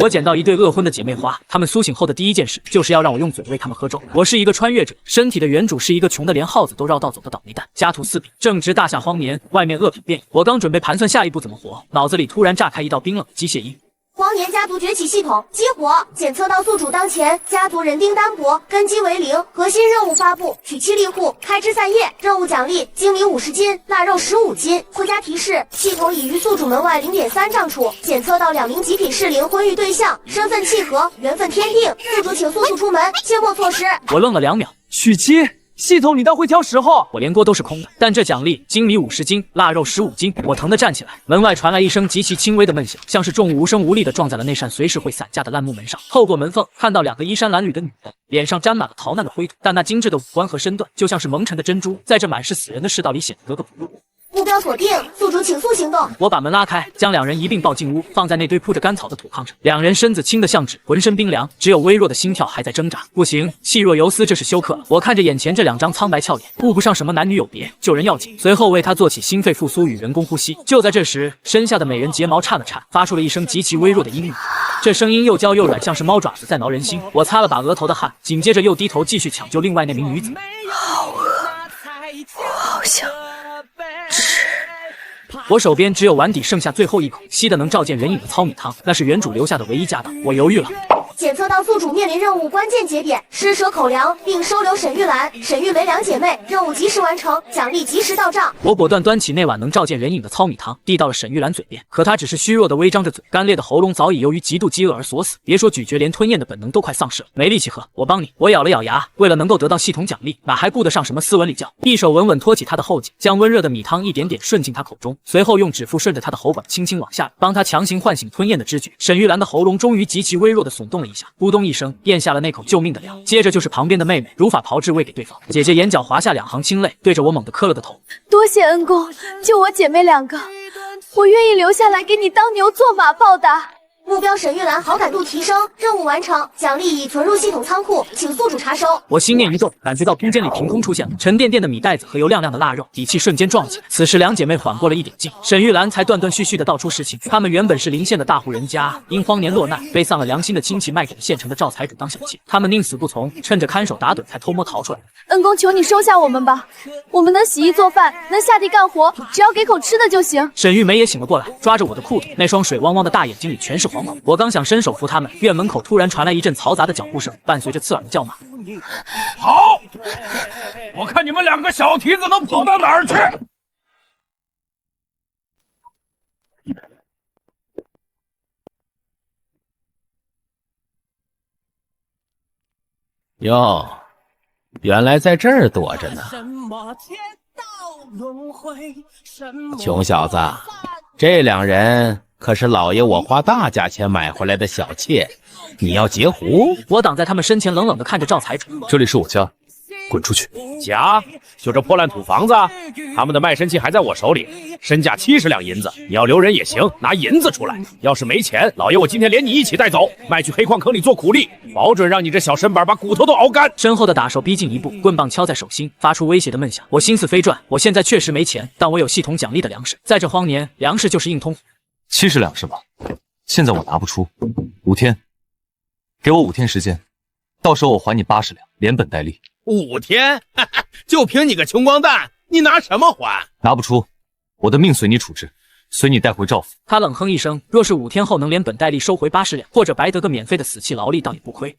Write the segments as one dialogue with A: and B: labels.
A: 我捡到一对饿昏的姐妹花，她们苏醒后的第一件事就是要让我用嘴喂她们喝粥。我是一个穿越者，身体的原主是一个穷的连耗子都绕道走的倒霉蛋，家徒四壁，正值大夏荒年，外面恶品遍野。我刚准备盘算下一步怎么活，脑子里突然炸开一道冰冷的机械音。
B: 荒年家族崛起系统激活，检测到宿主当前家族人丁单薄，根基为0，核心任务发布：娶妻立户，开枝散叶。任务奖励：精米50斤，腊肉15斤。附加提示：系统已于宿主门外0.3丈处检测到2名极品适龄婚育对象，身份契合，缘分天定。宿主请速速出门，切莫错失。我愣了2秒，
C: 娶妻。 系统，你倒会挑时候！
A: 我连锅都是空的，但这奖励精米50斤，腊肉15斤，我疼得站起来。门外传来一声极其轻微的闷响，像是重物无声无力地撞在了那扇随时会散架的烂木门上。透过门缝，看到2个衣衫褴褛的女人，脸上沾满了逃难的灰土，但那精致的五官和身段，就像是蒙尘的珍珠，在这满是死人的世道里显得格格不入。
B: 目标锁定，宿主请速行动。
A: 我把门拉开，将2人一并抱进屋，放在那堆铺着干草的土炕上。2人身子轻得像纸，浑身冰凉，只有微弱的心跳还在挣扎。不行，气若游丝，这是休克了。我看着眼前这2张苍白俏脸，顾不上什么男女有别，救人要紧。随后为他做起心肺复苏与人工呼吸。就在这时，身下的美人睫毛颤了颤，发出了一声极其微弱的音语。这声音又娇又软，像是猫爪子在挠人心。我擦了把额头的汗，紧接着又低头继续抢救另外那名女子。
D: 好饿，我好想吃。
A: 我手边只有碗底剩下最后一口，稀得能照见人影的糙米汤，那是原主留下的唯一家当。我犹豫了。
B: 检测到宿主面临任务关键节点，施舍口粮并收留沈玉兰、沈玉梅2姐妹，任务及时完成，奖励及时到账。
A: 我果断端起那碗能照见人影的糙米汤，递到了沈玉兰嘴边，可她只是虚弱的微张着嘴，干裂的喉咙早已由于极度饥饿而锁死，别说咀嚼，连吞咽的本能都快丧失了，没力气喝。我帮你。我咬了咬牙，为了能够得到系统奖励，哪还顾得上什么斯文礼教？一手稳稳托起她的后颈，将温热的米汤一点点顺进她口中，随后用指腹顺着她的喉管轻轻往下，帮她强行唤醒吞咽的知觉。沈玉兰的喉咙终于极其微弱的耸动了一下，咕咚一声。 咽下了那口救命的粮，接着就是旁边的妹妹如法炮制喂给对方。姐姐眼角滑下2行清泪，对着我猛地磕了个头。
D: 多谢恩公，救我姐妹2个，我愿意留下来给你当牛做马报答。
B: 目标沈玉兰好感度提升，任务完成，奖励已存入系统仓库，请宿主查收。我心念一动，感觉到空间里凭空出现了沉甸甸的米袋子和油亮亮的腊肉，底气瞬间壮起来。此时2姐妹缓过了一点劲，沈玉兰才断断续续的道出实情。她们原本是邻县的大户人家，因荒年落难，被丧了良心的亲戚卖给了县城的赵财主当小妾。她们宁死不从，趁着看守打盹才偷摸逃出来。
D: 恩公，求你收下我们吧，我们能洗衣做饭，能下地干活，只要给口吃的就行。
A: 沈玉梅也醒了过来，抓着我的裤腿，那双水汪汪的大眼睛里全是黄。 我刚想伸手扶他们，院门口突然传来一阵嘈杂的脚步声，伴随着刺耳的叫骂。
E: 好，我看你们2个小蹄子能跑到哪儿去！
F: 哟，原来在这儿躲着呢。穷小子，这2人。 可是老爷我花大价钱买回来的小妾，你要截胡？
A: 我挡在他们身前，冷冷地看着赵财主。
C: 这里是我家，滚出去！
F: 家？就这破烂土房子？他们的卖身契还在我手里，身价70两银子。你要留人也行，拿银子出来。要是没钱，老爷我今天连你一起带走，卖去黑矿坑里做苦力，保准让你这小身板把骨头都熬干。
A: 身后的打手逼近一步，棍棒敲在手心，发出威胁的闷响。我心似飞转，我现在确实没钱，但我有系统奖励的粮食，在这荒年，粮食就是硬通货。
C: 70两是吧？现在我拿不出，5天，给我5天时间，到时候我还你80两，连本带利。
F: 5天？就凭你个穷光蛋，你拿什么还？
C: 拿不出，我的命随你处置，随你带回赵府。
A: 他冷哼一声，若是5天后能连本带利收回80两，或者白得个免费的死气劳力，倒也不亏。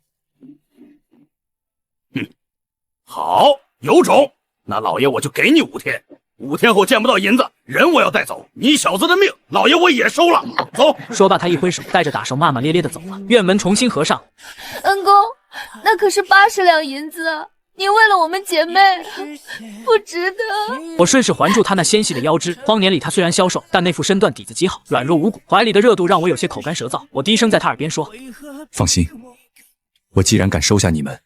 E: 好，有种，那老爷我就给你5天。 5天后见不到银子，人我要带走，你小子的命，老爷我也收了。走！
A: 说罢，他一挥手，带着打手骂骂咧咧的走了。院门重新合上。
D: 恩公，那可是80两银子啊！你为了我们姐妹，不值得。
A: 我顺势环住他那纤细的腰肢。荒年里他虽然消瘦，但那副身段底子极好，软弱无骨，怀里的热度让我有些口干舌燥。我低声在他耳边说：“
C: 放心，我既然敢收下你们，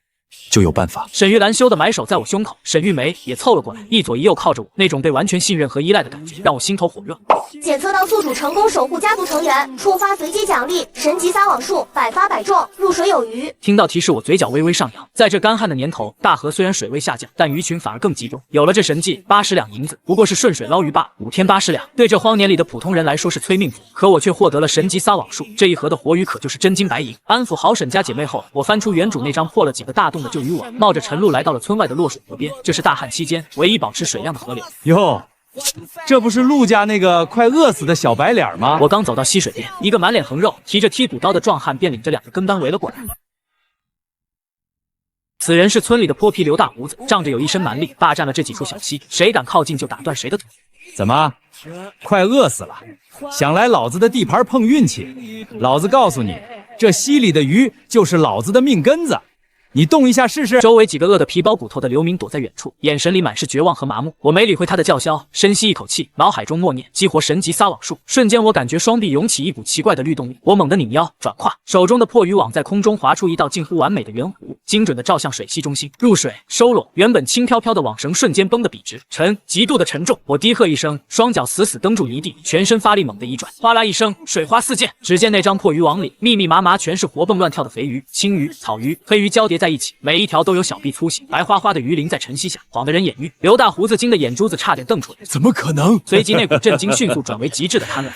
G: 就有办法。
A: 沈玉兰羞得埋手在我胸口，沈玉梅也凑了过来，一左一右靠着我，那种被完全信任和依赖的感觉让我心头火热。
B: 检测到宿主成功守护家族成员，触发随机奖励神级撒网术，百发百中，入水有鱼。
A: 听到提示，我嘴角微微上扬。在这干旱的年头，大河虽然水位下降，但鱼群反而更集中。有了这神技，80两银子不过是顺水捞鱼罢了，5天80两，对这荒年里的普通人来说是催命符，可我却获得了神级撒网术，这一盒的活鱼可就是真金白银。安抚好沈家姐妹后，我翻出原主那张破了几个大洞的旧渔网，冒着晨露来到了村外的落水河边，这是大旱期间唯一保持水量的河流。
G: 哟，这不是陆家那个快饿死的小白脸吗？
A: 我刚走到溪水边，一个满脸横肉、提着剔骨刀的壮汉便领着2个跟班围了过来。此人是村里的泼皮刘大胡子，仗着有一身蛮力，霸占了这几处小溪，谁敢靠近就打断谁的腿。
G: 怎么，快饿死了？想来老子的地盘碰运气？老子告诉你，这溪里的鱼就是老子的命根子。你动一下试试。
A: 周围几个饿得皮包骨头的流民躲在远处，眼神里满是绝望和麻木。我没理会他的叫嚣，深吸一口气，脑海中默念激活神级撒网术。瞬间，我感觉双臂涌起一股奇怪的律动力。我猛地拧腰转胯，手中的破渔网在空中划出一道近乎完美的圆弧，精准地照向水系中心。入水收拢，原本轻飘飘的网绳瞬间绷得笔直，极度的沉重。我低喝一声，双脚死死蹬住泥地，全身发力猛地一转，哗啦一声，水花四溅。只见那张破渔网里密密麻麻全是活蹦乱跳的肥鱼、青鱼、草鱼、黑鱼交叠在一起，每一条都有小臂粗细，白花花的鱼鳞在晨曦下晃得人眼晕。刘大胡子惊得眼珠子差点瞪出来，
G: 怎么可能？
A: 随即那股震惊迅速转为极致的贪婪。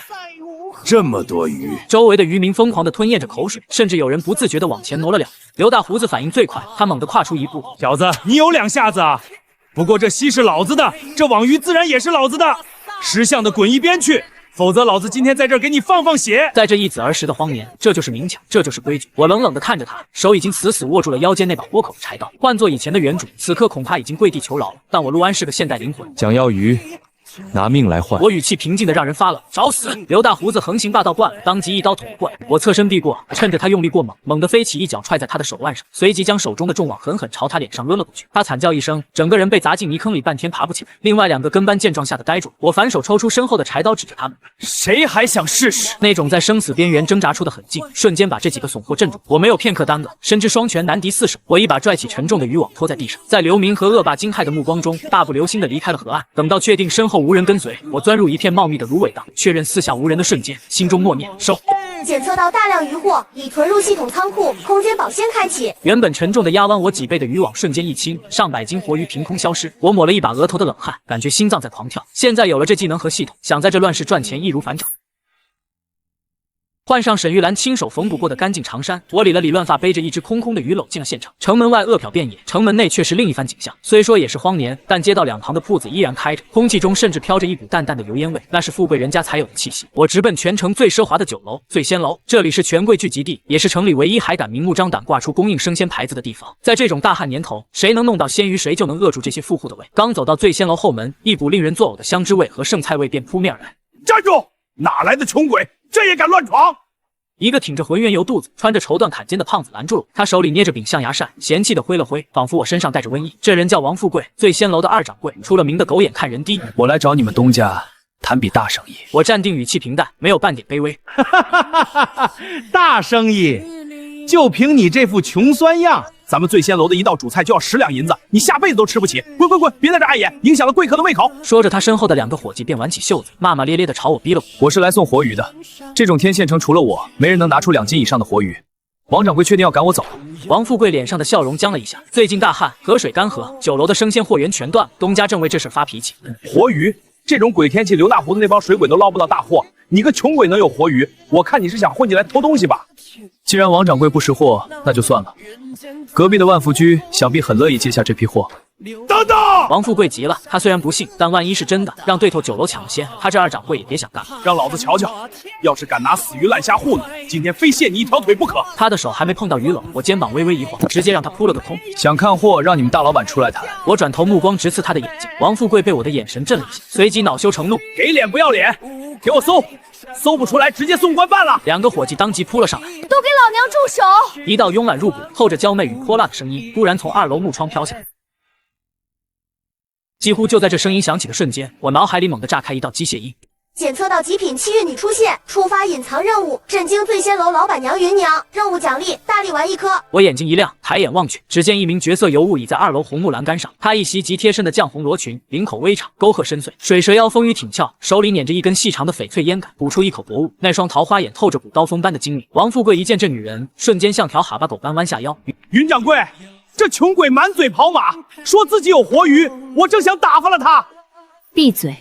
G: 这么多鱼，
A: 周围的渔民疯狂地吞咽着口水，甚至有人不自觉地往前挪了2步。刘大胡子反应最快，他猛地跨出一步。
G: 小子，你有2下子啊！不过这溪是老子的，这网鱼自然也是老子的，识相的滚一边去！否则老子今天在这儿给你放血！
A: 在这一子而食的荒年，这就是明抢，这就是规矩。我冷冷地看着他，手已经死死握住了腰间那把豁口的柴刀。换做以前的原主，此刻恐怕已经跪地求饶了。但我陆安是个现代灵魂，
G: 想要鱼，拿命来换。
A: 我语气平静的让人发冷，找死！刘大胡子横行霸道惯了，当即一刀捅过来。我侧身避过，趁着他用力过猛，猛地飞起，一脚踹在他的手腕上，随即将手中的重网狠狠朝他脸上抡了过去。他惨叫一声，整个人被砸进泥坑里，半天爬不起来。另外2个跟班见状吓得呆住，我反手抽出身后的柴刀指着他们，
G: 谁还想试试？
A: 那种在生死边缘挣扎出的狠劲，瞬间把这几个怂货镇住。我没有片刻耽搁，深知双拳难敌4手，我一把拽起沉重的渔网拖在地上，在流民和恶霸惊骇的目光中，大步流星地离开了河岸。等到确定身后无人跟随，我钻入一片茂密的芦苇荡，确认四下无人的瞬间，心中默念收。
B: 检测到大量渔获，已囤入系统仓库，空间保鲜开启。
A: 原本沉重的压弯我几倍的渔网瞬间一轻，上百斤活鱼凭空消失。我抹了一把额头的冷汗，感觉心脏在狂跳。现在有了这技能和系统，想在这乱世赚钱易如反掌。换上沈玉兰亲手缝补过的干净长衫，我理了理乱发，背着一只空空的鱼篓进了县城。城门外饿殍遍野，城门内却是另一番景象。虽说也是荒年，但街道2旁的铺子依然开着，空气中甚至飘着一股淡淡的油烟味，那是富贵人家才有的气息。我直奔全城最奢华的酒楼——醉仙楼。这里是权贵聚集地，也是城里唯一还敢明目张胆挂出供应生鲜牌子的地方。在这种大旱年头，谁能弄到鲜鱼，谁就能扼住这些富户的胃。刚走到醉仙楼后门，一股令人作呕的香脂味和剩菜味便扑面而来。
E: 站住！哪来的穷鬼，这也敢乱闯？
A: 一个挺着浑圆油肚子、穿着绸缎坎肩的胖子拦住了我，他手里捏着柄象牙扇，嫌弃地挥了挥，仿佛我身上带着瘟疫。这人叫王富贵，醉仙楼的2掌柜，出了名的狗眼看人低。
H: 我来找你们东家谈笔大生意。
A: 我站定，语气平淡，没有半点卑微。
G: 大生意，就凭你这副穷酸样，
E: 咱们醉仙楼的一道主菜就要10两银子，你下辈子都吃不起！滚滚滚，别在这碍眼，影响了贵客的胃口。
A: 说着，他身后的2个伙计便挽起袖子，骂骂咧咧地朝我逼了过来。
H: 我是来送活鱼的，这种天县城除了我，没人能拿出2斤以上的活鱼。王掌柜确定要赶我走？
A: 王富贵脸上的笑容僵了一下。最近大旱，河水干涸，酒楼的生鲜货源全断了，东家正为这事发脾气。
E: 活鱼？这种鬼天气，刘大胡子那帮水鬼都捞不到大货，你个穷鬼能有活鱼？我看你是想混进来偷东西吧？
H: 既然王掌柜不识货，那就算了。隔壁的万福居想必很乐意接下这批货。
E: 等等！
A: 王富贵急了，他虽然不信，但万一是真的，让对头酒楼抢了先，他这2掌柜也别想干。
E: 让老子瞧瞧，要是敢拿死鱼烂虾糊弄，今天非卸你一条腿不可！
A: 他的手还没碰到鱼篓，我肩膀微微一晃，直接让他扑了个空。
H: 想看货，让你们大老板出来谈。
A: 我转头，目光直刺他的眼睛。王富贵被我的眼神震了一下，随即恼羞成怒，
E: 给脸不要脸，给我搜！搜不出来，直接送官办了。
A: 2个伙计当即扑了上来，
D: 都给老娘住手！
A: 一道慵懒入骨、透着娇媚与泼辣的声音突然从2楼木窗飘下来。几乎就在这声音响起的瞬间，我脑海里猛地炸开一道机械音。
B: 检测到极品气运女出现，触发隐藏任务，震惊醉仙楼老板娘云娘。任务奖励大力丸1颗。
A: 我眼睛一亮，抬眼望去，只见一名绝色尤物倚在2楼红木栏杆上，她一袭极贴身的绛红罗裙，领口微敞，沟壑深邃，水蛇腰丰腴挺翘，手里捻着一根细长的翡翠烟杆，吐出一口薄雾，那双桃花眼透着古刀锋般的精明。王富贵一见这女人，瞬间像条哈巴狗般弯下腰。
F: 云掌柜，这穷鬼满嘴跑马，说自己有活鱼，我正想打发了他。
D: 闭嘴！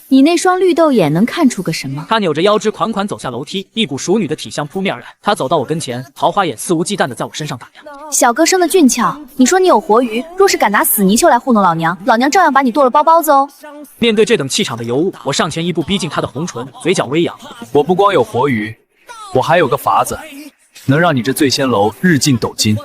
D: 你那双绿豆眼能看出个什么？
A: 她扭着腰肢款款走下楼梯，一股熟女的体香扑面而来。她走到我跟前，桃花眼肆无忌惮地在我身上打量。
D: 小哥生的俊俏，你说你有活鱼，若是敢拿死泥鳅来糊弄老娘，老娘照样把你剁了包包子哦！
A: 面对这等气场的尤物，我上前一步，逼近她的红唇，嘴角微扬。
H: 我不光有活鱼，我还有个法子，能让你这醉仙楼日进斗金。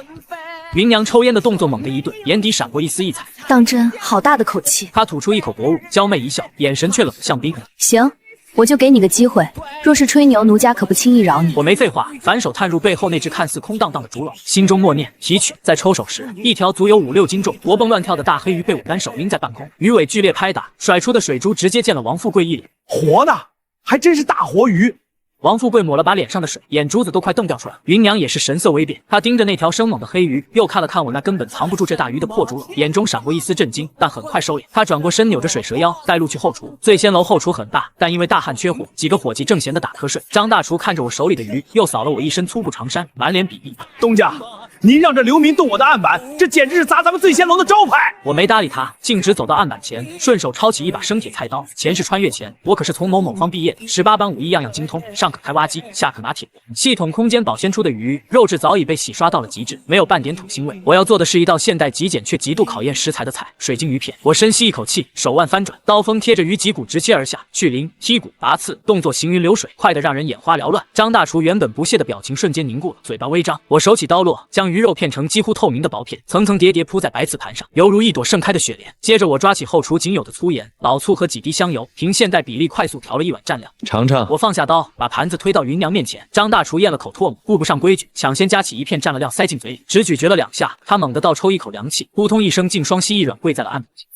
A: 云娘抽烟的动作猛地一顿，眼底闪过一丝异彩。
D: 当真，好大的口气！
A: 她吐出一口薄雾，娇媚一笑，眼神却冷得像冰。
D: 行，我就给你个机会，若是吹牛，奴家可不轻易饶你。
A: 我没废话，反手探入背后那只看似空荡荡的竹篓，心中默念提取。在抽手时，一条足有5、6斤重、活蹦乱跳的大黑鱼被我单手拎在半空，鱼尾剧烈拍打，甩出的水珠直接溅了王富贵一脸。
F: 活的，还真是大活鱼！
A: 王富贵抹了把脸上的水，眼珠子都快瞪掉出来。云娘也是神色微变，她盯着那条生猛的黑鱼，又看了看我那根本藏不住这大鱼的破竹篓，眼中闪过一丝震惊，但很快收敛。她转过身，扭着水蛇腰，带路去后厨。醉仙楼后厨很大，但因为大汉缺火，几个伙计正闲得打瞌睡。张大厨看着我手里的鱼，又扫了我一身粗布长衫，满脸鄙夷。
F: 东家，您让这流民动我的案板，这简直是砸咱们醉仙楼的招牌！
A: 我没搭理他，径直走到案板前，顺手抄起一把生铁菜刀。前世穿越前，我可是从某方毕业的，18般武艺样样精通，上可开挖机，下可拿铁锅。系统空间保鲜出的鱼肉质早已被洗刷到了极致，没有半点土腥味。我要做的是一道现代极简却极度考验食材的菜——水晶鱼片。我深吸一口气，手腕翻转，刀锋贴着鱼脊骨直切而下，去鳞、剔骨、拔刺，动作行云流水，快得让人眼花缭乱。张大厨原本不屑的表情瞬间凝固了，嘴巴微张。我手起刀落，将鱼肉片成几乎透明的薄片，层层叠叠铺在白瓷盘上，犹如一朵盛开的雪莲。接着我抓起后厨仅有的粗盐、老醋和几滴香油，凭现代比例快速调了一碗蘸料。
H: 尝尝。
A: 我放下刀，把盘子推到云娘面前。张大厨咽了口唾沫，顾不上规矩，抢先夹起一片蘸了料塞进嘴里，只咀嚼了2下，他猛地倒抽一口凉气，扑通一声，竟双膝一软，跪在了案板前。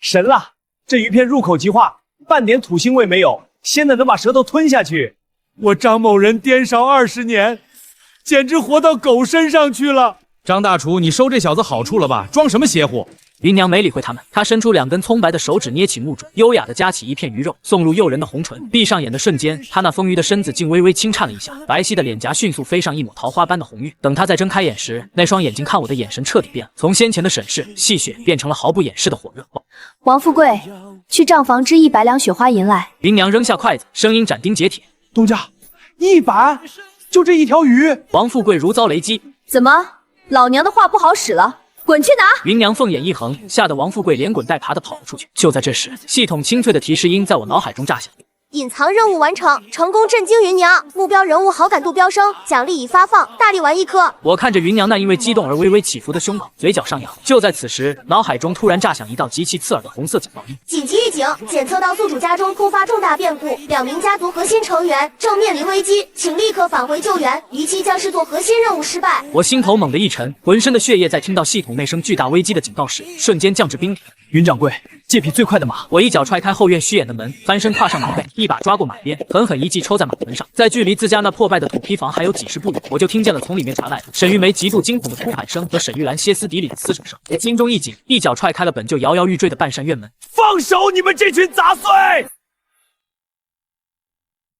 F: 神了！这鱼片入口即化，半点土腥味没有，鲜的能把舌头吞下去。
G: 我张某人颠勺20年，简直活到狗身上去了。张大厨，你收这小子好处了吧？装什么邪乎？
A: 云娘没理会他们，她伸出2根葱白的手指，捏起木箸，优雅地夹起一片鱼肉，送入诱人的红唇。闭上眼的瞬间，她那丰腴的身子竟微微轻颤了一下，白皙的脸颊迅速飞上一抹桃花般的红晕。等她再睁开眼时，那双眼睛看我的眼神彻底变了，从先前的审视、戏谑变成了毫不掩饰的火热。
D: 王富贵，去账房支100两雪花银来。
A: 云娘扔下筷子，声音斩钉截铁：“
F: 东家，100，就这一条鱼。”
A: 王富贵如遭雷击：“
D: 怎么，老娘的话不好使了？滚去拿！”
A: 云娘凤眼一横，吓得王富贵连滚带爬地跑了出去。就在这时，系统清脆的提示音在我脑海中炸响。
B: 隐藏任务完成，成功震惊云娘，目标人物好感度飙升，奖励已发放，大力丸1颗。
A: 我看着云娘那因为激动而微微起伏的胸口，嘴角上扬。就在此时，脑海中突然炸响一道极其刺耳的红色警报音：
B: 紧急预警，检测到宿主家中突发重大变故，2名家族核心成员正面临危机，请立刻返回救援，逾期将视作核心任务失败。
A: 我心头猛地一沉，浑身的血液在听到系统那声巨大危机的警告时，瞬间降至冰点。
H: 云掌柜，借匹最快的马。
A: 我一脚踹开后院虚掩的门，翻身跨上马背，一把抓过马鞭，狠狠一记抽在马臀上。在距离自家那破败的土坯房还有几10步远，我就听见了从里面传来的沈玉梅极度惊恐的哭喊声和沈玉兰歇斯底里的撕扯声。我心中一紧，一脚踹开了本就摇摇欲坠的半扇院门。
F: 放手，你们这群杂碎！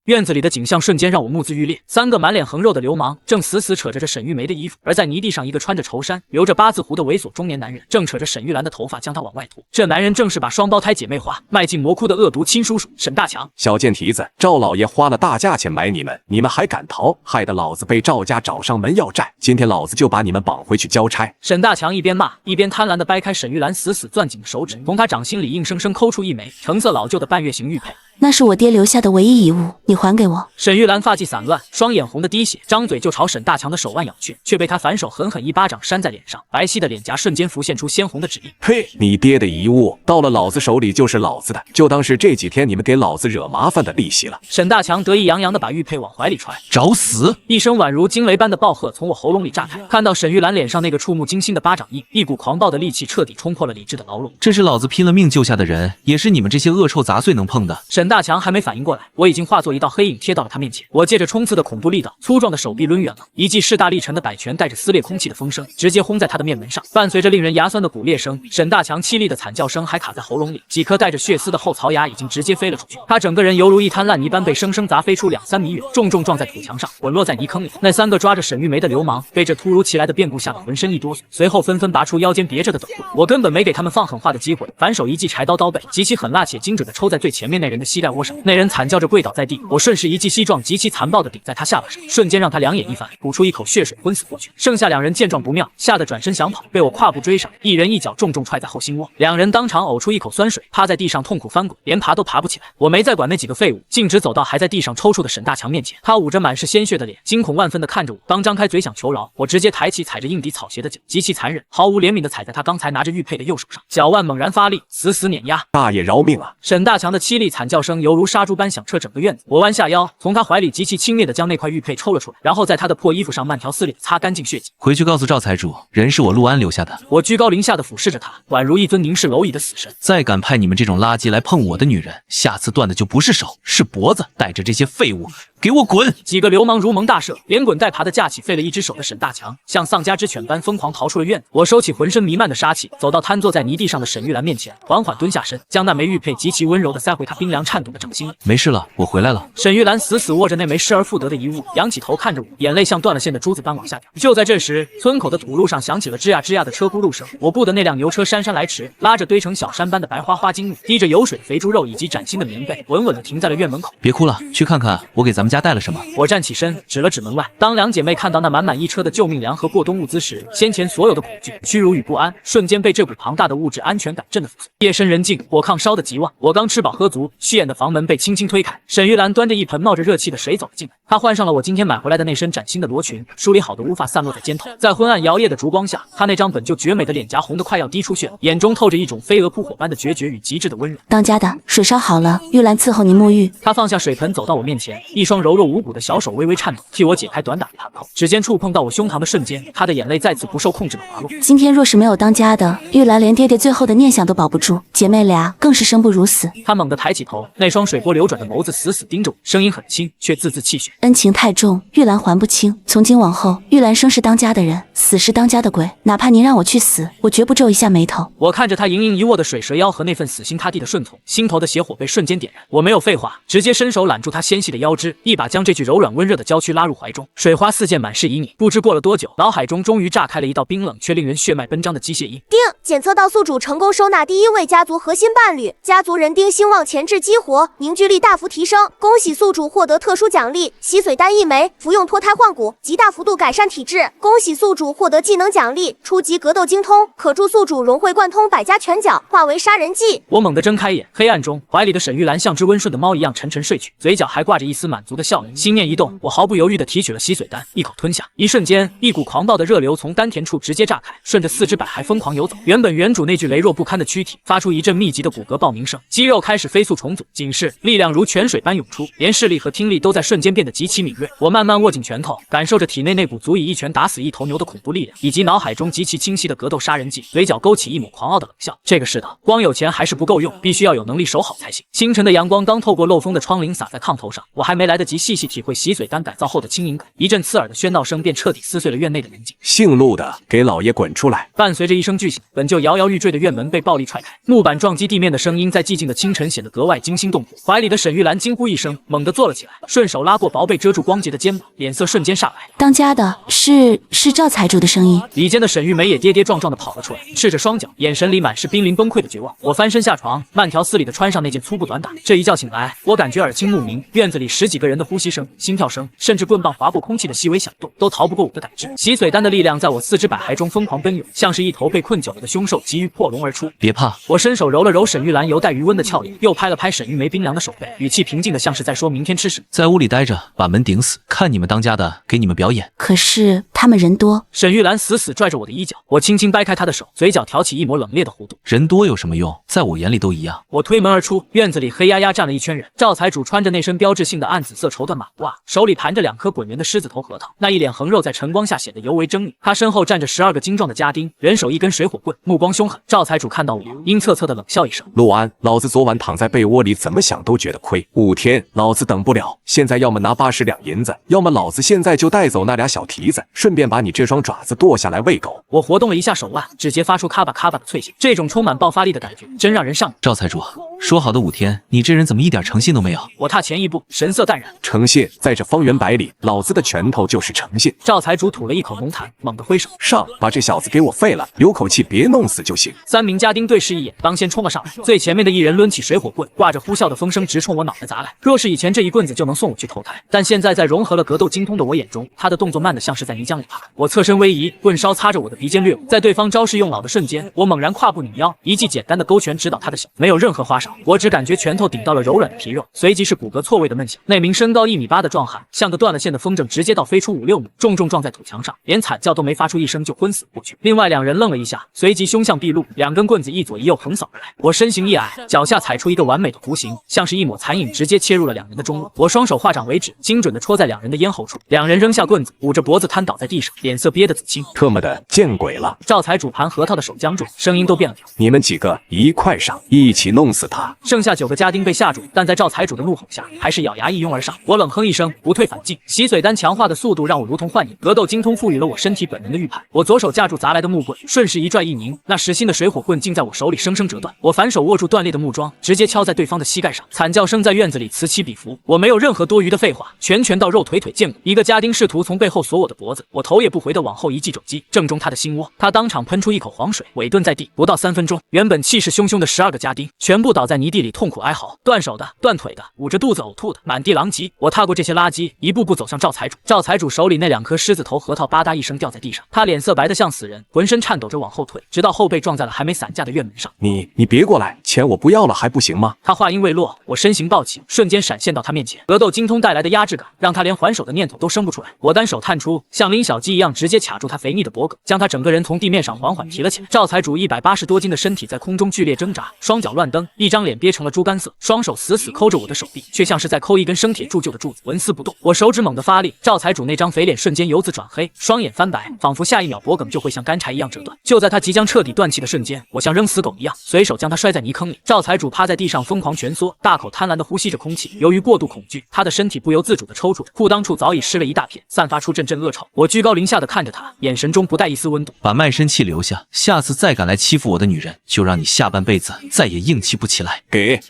A: 院子里的景象瞬间让我目眦欲裂，3个满脸横肉的流氓正死死扯着这沈玉梅的衣服，而在泥地上，一个穿着绸衫、留着8字胡的猥琐中年男人正扯着沈玉兰的头发将她往外拖。这男人正是把双胞胎姐妹花卖进魔窟的恶毒亲叔叔沈大强。
I: 小贱蹄子，赵老爷花了大价钱买你们，你们还敢逃，害得老子被赵家找上门要债。今天老子就把你们绑回去交差。
A: 沈大强一边骂，一边贪婪地掰开沈玉兰死死攥紧的手指，从她掌心里硬生生抠出一枚橙色老旧的半月形玉佩。
J: 那是我爹留下的唯一遗物，你还给我。
A: 沈玉兰发髻散乱，双眼红得滴血，张嘴就朝沈大强的手腕咬去，却被他反手狠狠一巴掌扇在脸上，白皙的脸颊瞬间浮现出鲜红的指印。
I: 呸！你爹的遗物到了老子手里就是老子的，就当是这几天你们给老子惹麻烦的利息了。
A: 沈大强得意洋洋地把玉佩往怀里揣，
H: 找死！
A: 一声宛如惊雷般的暴喝从我喉咙里炸开，看到沈玉兰脸上那个触目惊心的巴掌印，一股狂暴的戾气彻底冲破了理智的牢笼。
H: 这是老子拼了命救下的人，也是你们这些恶臭杂碎能碰的。
A: 沈大强还没反应过来，我已经化作一道黑影贴到了他面前。我借着冲刺的恐怖力道，粗壮的手臂抡圆了，一记势大力沉的摆拳带着撕裂空气的风声，直接轰在他的面门上，伴随着令人牙酸的骨裂声，沈大强凄厉的惨叫声还卡在喉咙里，几颗带着血丝的后槽牙已经直接飞了出去。他整个人犹如一滩烂泥般被生生砸飞出2-3米远，重重撞在土墙上，滚落在泥坑里。那3个抓着沈玉梅的流氓被这突如其来的变故吓得浑身一哆嗦，随后纷纷拔出腰间别着的短棍。我根本没给他们放狠话的机会，反手一记柴刀刀背，极其狠辣且精准的抽在最前面那人的膝盖窝上。那人惨叫着跪倒在地，我顺势一记膝撞，极其残暴的顶在他下巴上，瞬间让他两眼一翻，吐出一口血水，昏死过去。剩下2人见状不妙，吓得转身想跑，被我跨步追上，一人一脚重重踹在后心窝，2人当场呕出一口酸水，趴在地上痛苦翻滚，连爬都爬不起来。我没再管那几个废物，径直走到还在地上抽搐的沈大强面前，他捂着满是鲜血的脸，惊恐万分地看着我。刚张开嘴想求饶，我直接抬起踩着硬底草鞋的脚，极其残忍，毫无怜悯地踩在他刚才拿着玉佩的右手上，脚腕猛然发力，死死碾压。
I: 大爷饶命啊！
A: 沈大强的凄厉惨叫声犹如杀猪般响彻整个院子。我弯下腰，从他怀里极其轻蔑地将那块玉佩抽了出来，然后在他的破衣服上慢条斯理地擦干净血迹。
H: 回去告诉赵财主，人是我陆安留下的。
A: 我居高临下地俯视着他，宛如一尊凝视蝼蚁的死神。
H: 再敢派你们这种垃圾来碰我的女人，下次断的就不是手，是脖子。带着这些废物，给我滚！
A: 几个流氓如蒙大赦，连滚带爬的架起废了一只手的沈大强，像丧家之犬般疯狂逃出了院子。我收起浑身弥漫的杀气，走到瘫坐在泥地上的沈玉兰面前，缓缓蹲下身，将那枚玉佩极其温柔地塞回她冰凉颤抖的掌心里。
H: 没事了，我回来了。
A: 沈玉兰死死握着那枚失而复得的遗物，仰起头看着我，眼泪像断了线的珠子般往下掉。就在这时，村口的土路上响起了吱呀吱呀的车轱辘声。我雇的那辆牛车姗姗来迟，拉着堆成小山般的白花花精米，滴着油水的肥猪肉以及崭新的棉被，稳稳地停在了院门口。
H: 别哭了，去看看我给咱们家带了什么。
A: 我站起身，指了指门外。当2姐妹看到那满满一车的救命粮和过冬物资时，先前所有的恐惧、屈辱与不安，瞬间被这股庞大的物质安全感震得粉碎。夜深人静，火炕烧得极旺，我刚吃饱喝足，虚掩的房门被轻轻推开，沈玉兰端着一盆冒着热气的水走了进来。她换上了我今天买回来的那身崭新的罗裙，梳理好的乌发散落在肩头，在昏暗摇曳的烛光下，她那张本就绝美的脸颊红得快要滴出血了，眼中透着一种飞蛾扑火般的决绝与极致的温柔。
J: 当家的，水烧好了，玉兰伺候您沐浴。
A: 她放下水盆，走到我面前，一双柔柔无骨的小手微微颤抖，替我解开短打的盘扣。指尖触碰到我胸膛的瞬间，她的眼泪再次不受控制的滑落。
J: 今天若是没有当家的，玉兰连爹爹最后的念想都保不住，姐妹俩更是生不如死。
A: 她猛地抬起头，那双水波流转的眸子死死盯着我，声音很轻，却字字泣血。
J: 恩情太重，玉兰还不清。从今往后，玉兰生是当家的人，死是当家的鬼。哪怕您让我去死，我绝不皱一下眉头。
A: 我看着她盈盈一握的水蛇腰和那份死心塌地的顺从，心头的邪火被瞬间点燃。我没有废话，直接伸手揽住她纤细的腰肢，一把将这具柔软温热的娇躯拉入怀中。水花四溅，满是旖旎。不知过了多久，脑海中终于炸开了一道冰冷却令人血脉奔张的机械音。
B: 丁，检测到宿主成功收纳第1位家族核心伴侣，家族人丁兴旺前置激活，凝聚力大幅提升。恭喜宿主获得特殊奖励，洗髓丹1枚，服用脱胎换骨，极大幅度改善体质。恭喜宿主获得技能奖励，初级格斗精通，可助宿主融会贯通百家拳脚，化为杀人技。
A: 我猛地睁开眼，黑暗中，怀里的沈玉兰像只温顺的猫一样沉沉睡去，嘴角还挂着一丝满足的笑意。心念一动，我毫不犹豫地提取了洗髓丹，一口吞下。一瞬间，一股狂暴的热流从丹田处直接炸开，顺着4肢百骸疯狂游走。原本原主那具羸弱不堪的躯体发出一阵密集的骨骼爆鸣声，肌肉开始飞速重组，紧视力量如泉水般涌出，连视力和听力都在瞬间变得极其敏锐。我慢慢握紧拳头，感受着体内那股足以一拳打死一头牛的恐怖力量，以及脑海中极其清晰的格斗杀人技，嘴角勾起一抹狂傲的冷笑。这个世道，光有钱还是不够用，必须要有能力守好才行。清晨的阳光刚透过漏风的窗棂洒在炕头上，我还没来得及细细体会洗髓丹改造后的轻盈感，一阵刺耳的喧闹声便彻底撕碎了院内的宁静。
I: 姓陆的，给老爷滚出来！
A: 伴随着一声巨响，本就摇摇欲坠的院门被暴力踹开，木板撞击地面的声音在寂静的清晨显得格外惊心动魄。怀里的沈玉兰惊呼一声，猛地坐了起来，顺手拉过薄被遮住光洁的肩膀，脸色瞬间煞白。
J: 当家的，是赵财主的声音。
A: 里间的沈玉梅也跌跌撞撞地跑了出来，赤着双脚，眼神里满是濒临崩溃的绝望。我翻身下床，慢条斯理地穿上那件粗布短打。这一觉醒来，我感觉耳清目明，院子里10几个人的呼吸声、心跳声，甚至棍棒划过空气的细微响动，都逃不过我的感知。洗髓丹的力量在我4肢百骸中疯狂奔涌，像是一头被困久了的凶兽急于破笼而出。
H: 别怕，
A: 我伸手揉了揉沈玉兰犹带余温的俏脸，又拍了拍沈沈玉梅冰凉的手背，语气平静的像是在说明天吃什么。
H: 在屋里待着，把门顶死，看你们当家的给你们表演。
J: 可是他们人多。
A: 沈玉兰死死拽着我的衣角，我轻轻掰开她的手，嘴角挑起一抹冷冽的弧度。
H: 人多有什么用？在我眼里都一样。
A: 我推门而出，院子里黑压压站了一圈人。赵财主穿着那身标志性的暗紫色绸缎马褂，手里盘着2颗滚圆的狮子头核桃，那一脸横肉在晨光下显得尤为狰狞。他身后站着12个精壮的家丁，人手一根水火棍，目光凶狠。赵财主看到我，阴恻恻的冷笑一声：“
I: 陆安，老子昨晚躺在被窝里，怎么想都觉得亏。5天，老子等不了。现在要么拿80两银子，要么老子现在就带走那俩小蹄子，顺便把你这双爪子剁下来喂狗。”
A: 我活动了一下手腕，指节发出咔吧咔吧的脆响，这种充满爆发力的感觉真让人上瘾。
H: 赵财主，说好的5天，你这人怎么一点诚信都没有？
A: 我踏前一步，神色淡然。
I: 诚信，在这方圆百里，老子的拳头就是诚信。
A: 赵财主吐了一口浓痰，猛地挥手：“
I: 上，把这小子给我废了，有口气别弄死就行。
A: ”3名家丁对视一眼，当先冲了上来。最前面的一人抡起水火棍，挂着呼啸的风声直冲我脑袋砸来。若是以前这一棍子就能送我去投胎，但现在在融合了格斗精通的我眼中，他的动作慢得像是在泥浆里爬。我侧身微移，棍梢擦着我的鼻尖掠过，在对方招式用老的瞬间，我猛然跨步拧腰，一记简单的勾拳指导他的小，没有任何花哨，我只感觉拳头顶到了柔软的皮肉，随即是骨骼错位的闷响。那名身高1.8米的壮汉，像个断了线的风筝，直接到飞出5-6米，重重撞在土墙上，连惨叫都没发出一声就昏死过去。另外2人愣了一下，随即凶相毕露，2根棍子一左一右横扫而来。我身形一矮，脚下踩出一个完美的弧形，像是一抹残影，直接切入了2人的中路。我双手化掌为止，精准的戳在2人的咽喉处，2人扔下棍子，捂着脖子瘫倒在地上，脸色憋得紫青。
I: 特么的，见鬼了！
A: 赵财主盘核桃的手僵住，声音都变了调：“
I: 你们几个一块上，一起弄死他！”
A: 剩下9个家丁被吓住，但在赵财主的怒吼下，还是咬牙一拥而上。我冷哼一声，不退反进。洗髓丹强化的速度让我如同幻影，格斗精通赋予了我身体本能的预判。我左手架住砸来的木棍，顺势一拽一拧，那实心的水火棍竟在我手里生生折断。我反手握住断裂的木桩，直接敲在对方的膝盖上，惨叫声在院子里此起彼伏。我没有任何多余的废话，拳拳到肉，腿腿见骨。一个家丁试图从背后锁我的脖子，我头也不回的往后一记肘击，正中他的心窝，他当场喷出一口黄水，委顿在地。不到3分钟，原本气势汹汹的12个家丁全部倒在泥地里痛苦哀嚎，断手的、断腿的、捂着肚子呕吐的，满地狼藉。我踏过这些垃圾，一步步走向赵财主。赵财主手里那2颗狮子头核桃吧嗒一声掉在地上，他脸色白得像死人，浑身颤抖着往后退，直到后背撞在了还没散架的院门上。
I: 你别过来，钱我不要了还不行吗？
A: 他话音未落，我身形暴起，瞬间闪现到他面前。格斗精通带来的压制感，让他连还手的念头都生不出来。我单手探出，像拎小鸡一样直接卡住他肥腻的脖颈，将他整个人从地面上缓缓提了起来。赵财主180多斤的身体在空中剧烈挣扎，双脚乱蹬，一张脸憋成了猪肝色，双手死死抠着我的手臂，却像是在抠一根生铁铸就的柱子，纹丝不动。我手指猛地发力，赵财主那张肥脸瞬间由紫转黑，双眼翻白，仿佛下一秒脖颈就会像干柴一样折断。就在他即将彻底断气的瞬间，我像扔死狗一样，随手将他摔在泥坑里。赵财主趴在地上疯狂蜷缩，大口贪婪地呼吸着空气。由于过度恐惧，他的身体不由自主地抽搐着，裤裆处早已湿了一大片，散发出阵阵恶臭。我居高临下地看着他，眼神中不带一丝温度。
H: 把卖身契留下，下次再敢来欺负我的女人，就让你下半辈子再也硬气不起来。
I: 给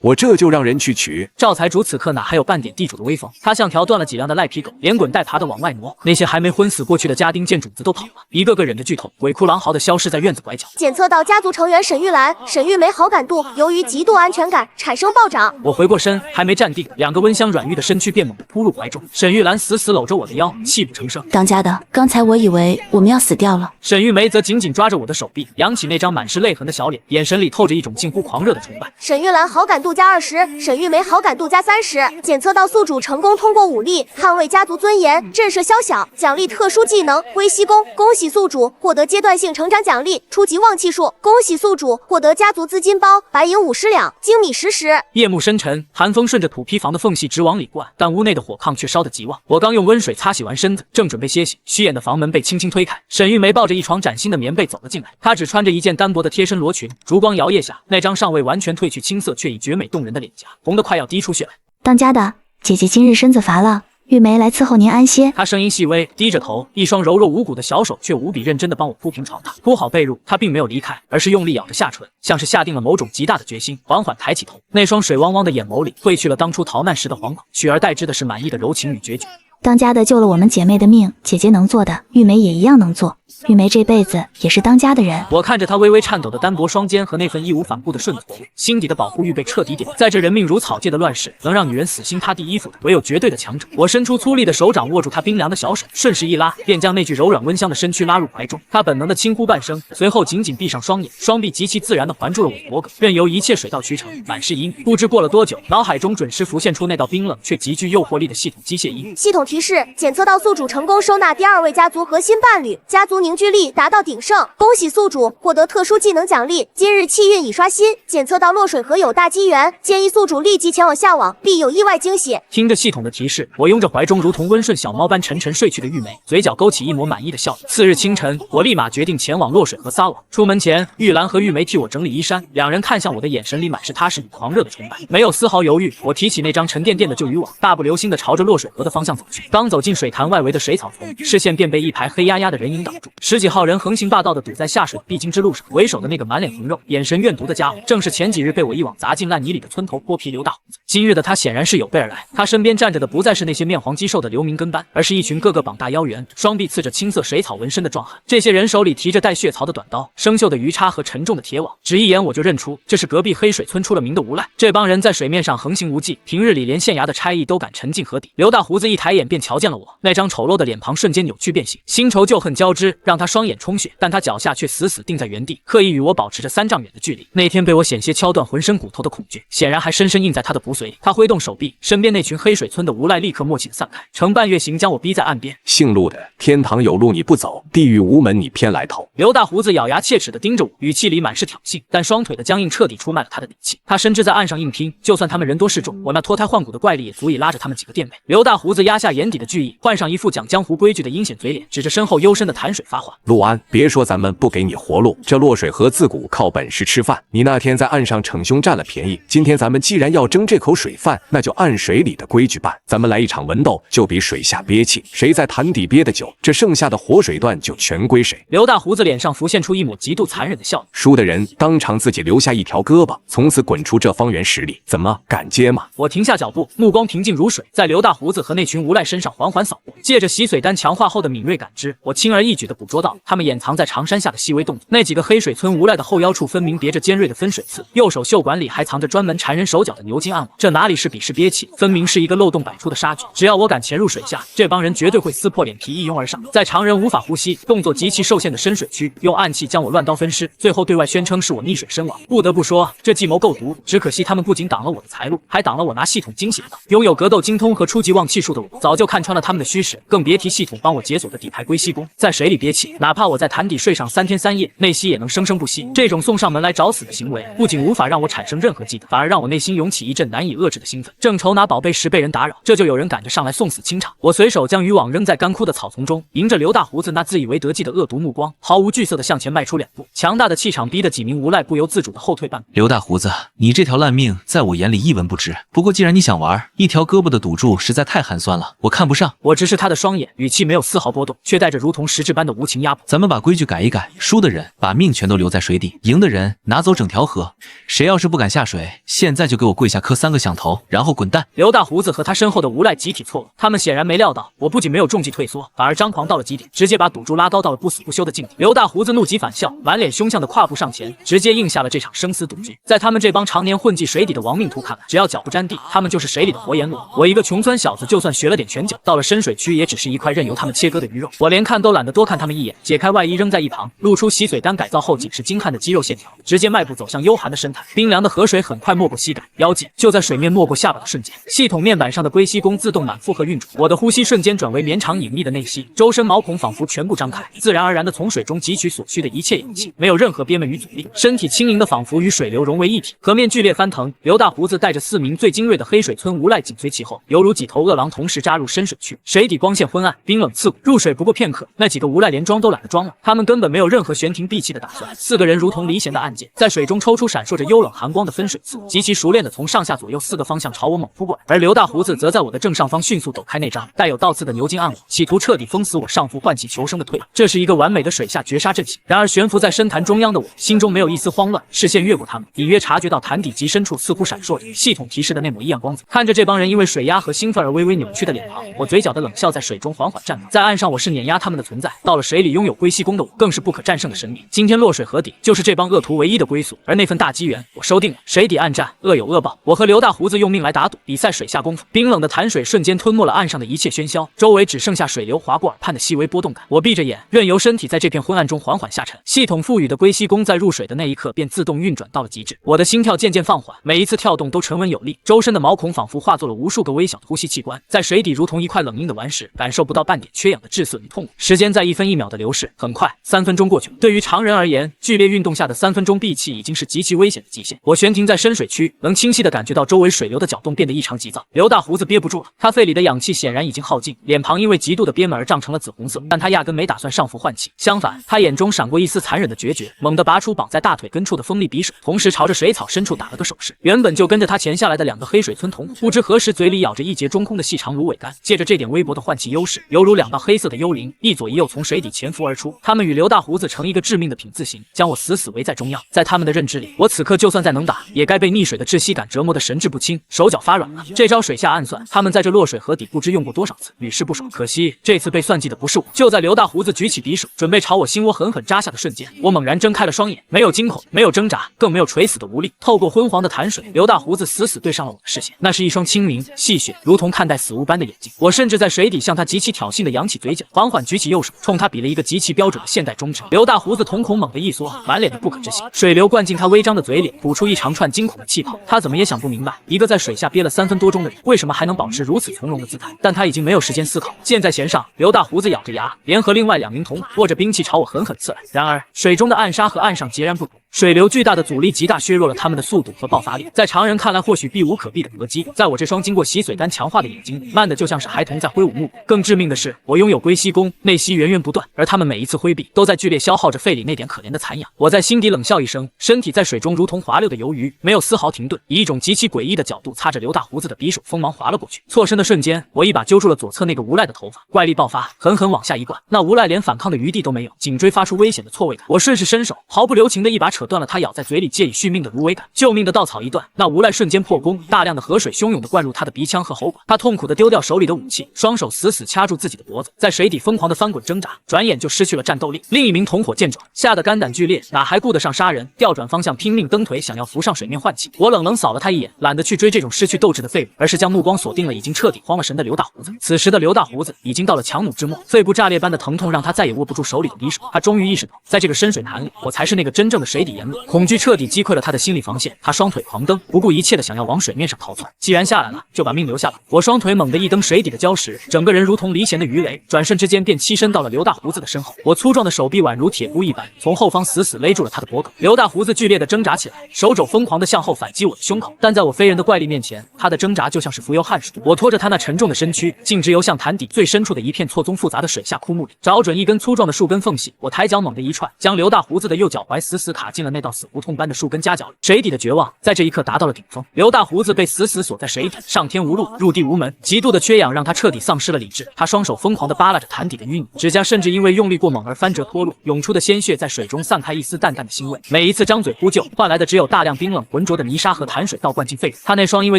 I: 我这就让人去取。
A: 赵财主此刻哪还有半点地主的威风？他像条断了脊梁的赖皮狗，连滚带爬的往外挪。那些还没昏死过去的家丁见主子都跑了，一个个忍着剧痛，鬼哭狼嚎的消失在院子拐角。
B: 检测到家族成员沈玉兰、沈玉梅好感度由于极度安全感产生暴涨。
A: 我回过身，还没站定，2个温香软玉的身躯便猛地扑入怀中。沈玉兰死死搂着我的腰，泣不成声。
J: 当家的，刚才我以为我们要死掉了。
A: 沈玉梅则紧紧抓着我的手臂，扬起那张满是泪痕的小脸，眼神里透着一种近乎狂热的崇拜。
B: 沈玉兰好感度加20，沈玉梅好感度加30。检测到宿主成功通过武力捍卫家族尊严，震慑宵小，奖励特殊技能微吸功。恭喜宿主获得阶段性成长奖励初级旺气术。恭喜宿主获得家族资金包白银50两，精米10石。
A: 夜幕深沉，寒风顺着土坯房的缝隙直往里灌，但屋内的火炕却烧得极旺。我刚用温水擦洗完身子，正准备歇息，虚掩的房门被轻轻推开，沈玉梅抱着一床崭新的棉被走了进来。她只穿着一件单薄的贴身罗裙，烛光摇曳下，那张尚未完全褪去青涩却已绝美动人的脸颊红得快要滴出血来。
K: 当家的，姐姐今日身子乏了，玉梅来伺候您安歇。
A: 她声音细微，低着头，一双柔弱无骨的小手却无比认真地帮我铺平床榻。铺好被褥，她并没有离开，而是用力咬着下唇，像是下定了某种极大的决心，缓缓抬起头，那双水汪汪的眼眸里褪去了当初逃难时的惶恐，取而代之的是满意的柔情与决绝。
K: 当家的救了我们姐妹的命，姐姐能做的，玉梅也一样能做。玉梅这辈子也是当家的人。
A: 我看着她微微颤抖的单薄双肩和那份义无反顾的顺从，心底的保护欲被彻底点燃。在这人命如草芥的乱世，能让女人死心塌地依附的，唯有绝对的强者。我伸出粗粝的手掌握住她冰凉的小手，顺势一拉，便将那具柔软温香的身躯拉入怀中。她本能的轻呼半声，随后紧紧闭上双眼，双臂极其自然地环住了我的脖颈，任由一切水到渠成，满是阴。不知过了多久，脑海中准时浮现出那道冰冷却极具诱惑力的系统机械音。
B: 系统提示：检测到宿主成功收纳第2位家族核心伴侣，家族凝聚力达到鼎盛，恭喜宿主获得特殊技能奖励。今日气运已刷新，检测到落水河有大机缘，建议宿主立即前往下网，必有意外惊喜。
A: 听着系统的提示，我拥着怀中如同温顺小猫般沉沉睡去的玉梅，嘴角勾起一抹满意的笑意。次日清晨，我立马决定前往落水河撒网。出门前，玉兰和玉梅替我整理衣衫，两人看向我的眼神里满是踏实与狂热的崇拜。没有丝毫犹豫，我提起那张沉甸甸的旧渔网，大步流星地朝着落水河的方向走去。刚走进水潭外围的水草丛，视线便被一排黑压压的人影挡住。10几号人横行霸道地堵在下水的必经之路上，为首的那个满脸横肉、眼神怨毒的家伙，正是前几日被我一网砸进烂泥里的村头泼皮刘大胡子。今日的他显然是有备而来，他身边站着的不再是那些面黄肌瘦的流民跟班，而是一群个个膀大腰圆、双臂刺着青色水草纹身的壮汉。这些人手里提着带血槽的短刀、生锈的鱼叉和沉重的铁网，只一眼我就认出这是隔壁黑水村出了名的无赖。这帮人在水面上横行无忌，平日里连县衙的差役都敢沉进河底。刘大胡子一抬眼便瞧见了我，那张丑陋的脸庞瞬间扭曲变形，新仇旧恨交织，让他双眼充血，但他脚下却死死定在原地，刻意与我保持着3丈远的距离。那天被我险些敲断浑身骨头的恐惧，显然还深深印在他的骨髓里。他挥动手臂，身边那群黑水村的无赖立刻默契地散开，成半月形将我逼在岸边。
I: 姓陆的，天堂有路你不走，地狱无门你偏来投。
A: 刘大胡子咬牙切齿地盯着我，语气里满是挑衅，但双腿的僵硬彻底出卖了他的底气。他深知在岸上硬拼，就算他们人多势众，我那脱胎换骨的怪力也足以拉着他们几个垫背。刘大胡子压下眼底的惧意，换上一副讲江湖规矩的阴险嘴脸，指着身后幽深的潭水发话：
I: 陆安，别说咱们不给你活路，这落水河自古靠本事吃饭。你那天在岸上逞凶占了便宜，今天咱们既然要争这口水饭，那就按水里的规矩办。咱们来一场文斗，就比水下憋气，谁在潭底憋得久，这剩下的活水段就全归谁。
A: 刘大胡子脸上浮现出一抹极度残忍的笑意，
I: 输的人当场自己留下一条胳膊，从此滚出这方圆10里。怎么敢接吗？
A: 我停下脚步，目光平静如水，在刘大胡子和那群无赖身上缓缓扫过，借着洗髓丹强化后的敏锐感知，我轻而易举地捕捉到他们掩藏在长衫下的细微动作。那几个黑水村无赖的后腰处分明别着尖锐的分水刺，右手袖管里还藏着专门缠人手脚的牛筋暗网，这哪里是比试憋气，分明是一个漏洞百出的杀局。只要我敢潜入水下，这帮人绝对会撕破脸皮一拥而上，在常人无法呼吸、动作极其受限的深水区，用暗器将我乱刀分尸，最后对外宣称是我溺水身亡。不得不说，这计谋够毒，只可惜他们不仅挡了我的财路，还挡了我拿系统惊喜的道。拥有格斗精通和初级旺气术的我，早就看穿了他们的虚实，更别提系统帮我解锁的底牌龟息功。在水里憋气，哪怕我在潭底睡上3天3夜，内息也能生生不息。这种送上门来找死的行为，不仅无法让我产生任何忌惮，反而让我内心涌起一阵难以遏制的兴奋。正愁拿宝贝时被人打扰，这就有人赶着上来送死清场。我随手将渔网扔在干枯的草丛中，迎着刘大胡子那自以为得计的恶毒目光，毫无惧色地向前迈出2步。强大的气场逼得几名无赖不由自主地后退半步。
H: 刘大胡子，你这条烂命在我眼里一文不值。不过既然你想玩，一条胳膊的赌注实在太寒酸了，我看不上。
A: 我直视他的双眼，语气没有丝毫波动，却带着如同实质般的无情压迫。
H: 咱们把规矩改一改，输的人把命全都留在水底，赢的人拿走整条河。谁要是不敢下水，现在就给我跪下磕3个响头，然后滚蛋！
A: 刘大胡子和他身后的无赖集体错愕，他们显然没料到我不仅没有中计退缩，反而张狂到了极点，直接把赌注拉高到了不死不休的境地。刘大胡子怒极反笑，满脸凶相的跨步上前，直接应下了这场生死赌局。在他们这帮常年混迹水底的亡命徒看来，只要脚不沾地，他们就是水里的活阎罗。我一个穷村小子，就算学了点拳脚，到了深水区也只是一块任由他们切割的鱼肉。我连看都懒得多看他们一眼，解开外衣扔在一旁，露出洗髓丹改造后仅是精悍的肌肉线条，直接迈步走向幽寒的深潭。冰凉的河水很快没过膝盖、腰际，就在水面没过下巴的瞬间，系统面板上的龟息功自动满负荷运转，我的呼吸瞬间转为绵长隐秘的内息，周身毛孔仿佛全部张开，自然而然地从水中汲取所需的一切氧气，没有任何憋闷与阻力，身体轻盈的仿佛与水流融为一体。河面剧烈翻腾，刘大胡子带着4名最精锐的黑水村无赖紧随其后，犹如几头饿狼同时扎入深水区。水底光线昏暗，冰冷刺骨，入水不过片刻，那几个无赖连装都懒得装了，他们根本没有任何悬停闭气的打算。4个人如同离弦的暗箭，在水中抽出闪烁着幽冷寒光的分水刺，极其熟练地从上下左右4个方向朝我猛扑过来。而刘大胡子则在我的正上方迅速抖开那张带有倒刺的牛筋暗网，企图彻底封死我上腹唤起求生的退路。这是一个完美的水下绝杀阵型。然而悬浮在深潭中央的我，心中没有一丝慌乱，视线越过他们，隐约察觉到潭底极深处似乎闪烁着系统提示的那抹异样光泽。看着这帮人因为水压和兴奋而微微扭曲的脸旁，我嘴角的冷笑在水中缓缓绽放。在岸上我是碾压他们的存在，到了水里拥有龟息功的我更是不可战胜的神明。今天落水河底就是这帮恶徒唯一的归宿，而那份大机缘我收定了。水底暗战，恶有恶报，我和刘大胡子用命来打赌，比赛水下功夫。冰冷的潭水瞬间吞没了岸上的一切喧嚣，周围只剩下水流划过耳畔的细微波动感。我闭着眼，任由身体在这片昏暗中缓缓下沉。系统赋予的龟息功在入水的那一刻便自动运转到了极致，我的心跳渐渐放缓，每一次跳动都沉稳有力，周身的毛孔仿佛化作了无数个微小的呼吸器官，在水底如同一块冷硬的顽石，感受不到半点缺氧的滞涩与痛苦。时间在一分一秒的流逝，很快3分钟过去了。对于常人而言，剧烈运动下的3分钟闭气已经是极其危险的极限。我悬停在深水区，能清晰地感觉到周围水流的搅动变得异常急躁。刘大胡子憋不住了，他肺里的氧气显然已经耗尽，脸庞因为极度的憋闷而涨成了紫红色，但他压根没打算上浮换气，相反，他眼中闪过一丝残忍的决绝，猛地拔出绑在大腿根处的锋利匕首，同时朝着水草深处打了个手势。原本就跟着他潜下来的2个黑水村童，不知何时嘴里咬着一截中空的细长芦苇干，借着这点微薄的换气优势，犹如2道黑色的幽灵，一左一右从水底潜伏而出。他们与刘大胡子成一个致命的品字形，将我死死围在中央。在他们的认知里，我此刻就算再能打，也该被溺水的窒息感折磨得神志不清，手脚发软了。这招水下暗算，他们在这落水河底不知用过多少次，屡试不爽。可惜这次被算计的不是我。就在刘大胡子举起匕首，准备朝我心窝狠狠扎下的瞬间，我猛然睁开了双眼，没有惊恐，没有挣扎，更没有垂死的无力。透过昏黄的潭水，刘大胡子死死对上了我的视线，那是一双清明细雪，如同看待死物般的眼睛。我甚至在水底向他极其挑衅的扬起嘴角，缓缓举起右手，冲他比了一个极其标准的现代中指。刘大胡子瞳孔猛地一缩，满脸的不可置信，水流灌进他微张的嘴里，吐出一长串惊恐的气泡。他怎么也想不明白，一个在水下憋了3分多钟的人，为什么还能保持如此从容的姿态？但他已经没有时间思考，箭在弦上，刘大胡子咬着牙，联合另外2名同伙，握着兵器朝我狠狠刺来。然而，水中的暗沙和岸上截然不同。水流巨大的阻力极大削弱了他们的速度和爆发力，在常人看来或许避无可避的搏击，在我这双经过洗髓丹强化的眼睛，慢的就像是孩童在挥舞木棍。更致命的是，我拥有龟息功，内息源源不断，而他们每一次挥臂都在剧烈消耗着肺里那点可怜的残氧。我在心底冷笑一声，身体在水中如同滑溜的鱿鱼，没有丝毫停顿，以一种极其诡异的角度擦着刘大胡子的匕首，锋芒划了过去。错身的瞬间，我一把揪住了左侧那个无赖的头发，怪力爆发，狠狠往下一灌。那无赖连反抗的余地都没有，颈椎发出危险的错位感。我顺势伸手，毫不留情的一把扯断了他咬在嘴里借以续命的芦苇杆。救命的稻草一断，那无赖瞬间破功，大量的河水汹涌的灌入他的鼻腔和喉管。他痛苦的丢掉手里的武器，双手死死掐住自己的脖子，在水底疯狂的翻滚挣扎，转眼就失去了战斗力。另一名同伙见状，吓得肝胆俱裂，哪还顾得上杀人，调转方向拼命蹬腿，想要浮上水面换气。我冷冷扫了他一眼，懒得去追这种失去斗志的废物，而是将目光锁定了已经彻底慌了神的刘大胡子。此时的刘大胡子已经到了强弩之末，肺部炸裂般的疼痛让他再也握不住手里的匕首。他终于意识到，在这个深水潭里，我才是那个真正的水底阎罗。恐惧彻底击溃了他的心理防线，他双腿狂蹬，不顾一切的想要往水面上逃窜。既然下来了，就把命留下吧。我双腿猛地一蹬水底的礁石，整个人如同离弦的鱼雷，转瞬之间便栖身到了刘大胡子的身后。我粗壮的手臂宛如铁箍一般，从后方死死勒住了他的脖颈。刘大胡子剧烈的挣扎起来，手肘疯狂的向后反击我的胸口，但在我非人的怪力面前，他的挣扎就像是浮游汗水。我拖着他那沉重的身躯，径直游向潭底最深处的一片错综复杂的水下枯木里，找准一根粗壮的树根缝隙，我抬脚猛地一踹，将刘大胡子的右脚踝死死卡进了那道死胡同般的树根夹角里。水底的绝望在这一刻达到了顶峰，刘大胡子被死死锁在水底，上天无路，入地无门，极度的缺氧让他彻底丧失了理智。他双手疯狂地扒拉着潭底的淤泥，指甲甚至因为用力过猛而翻折脱落，涌出的鲜血在水中散开一丝淡淡的腥味。每一次张嘴呼救，换来的只有大量冰冷浑浊的泥沙和潭水倒灌进肺部。他那双因为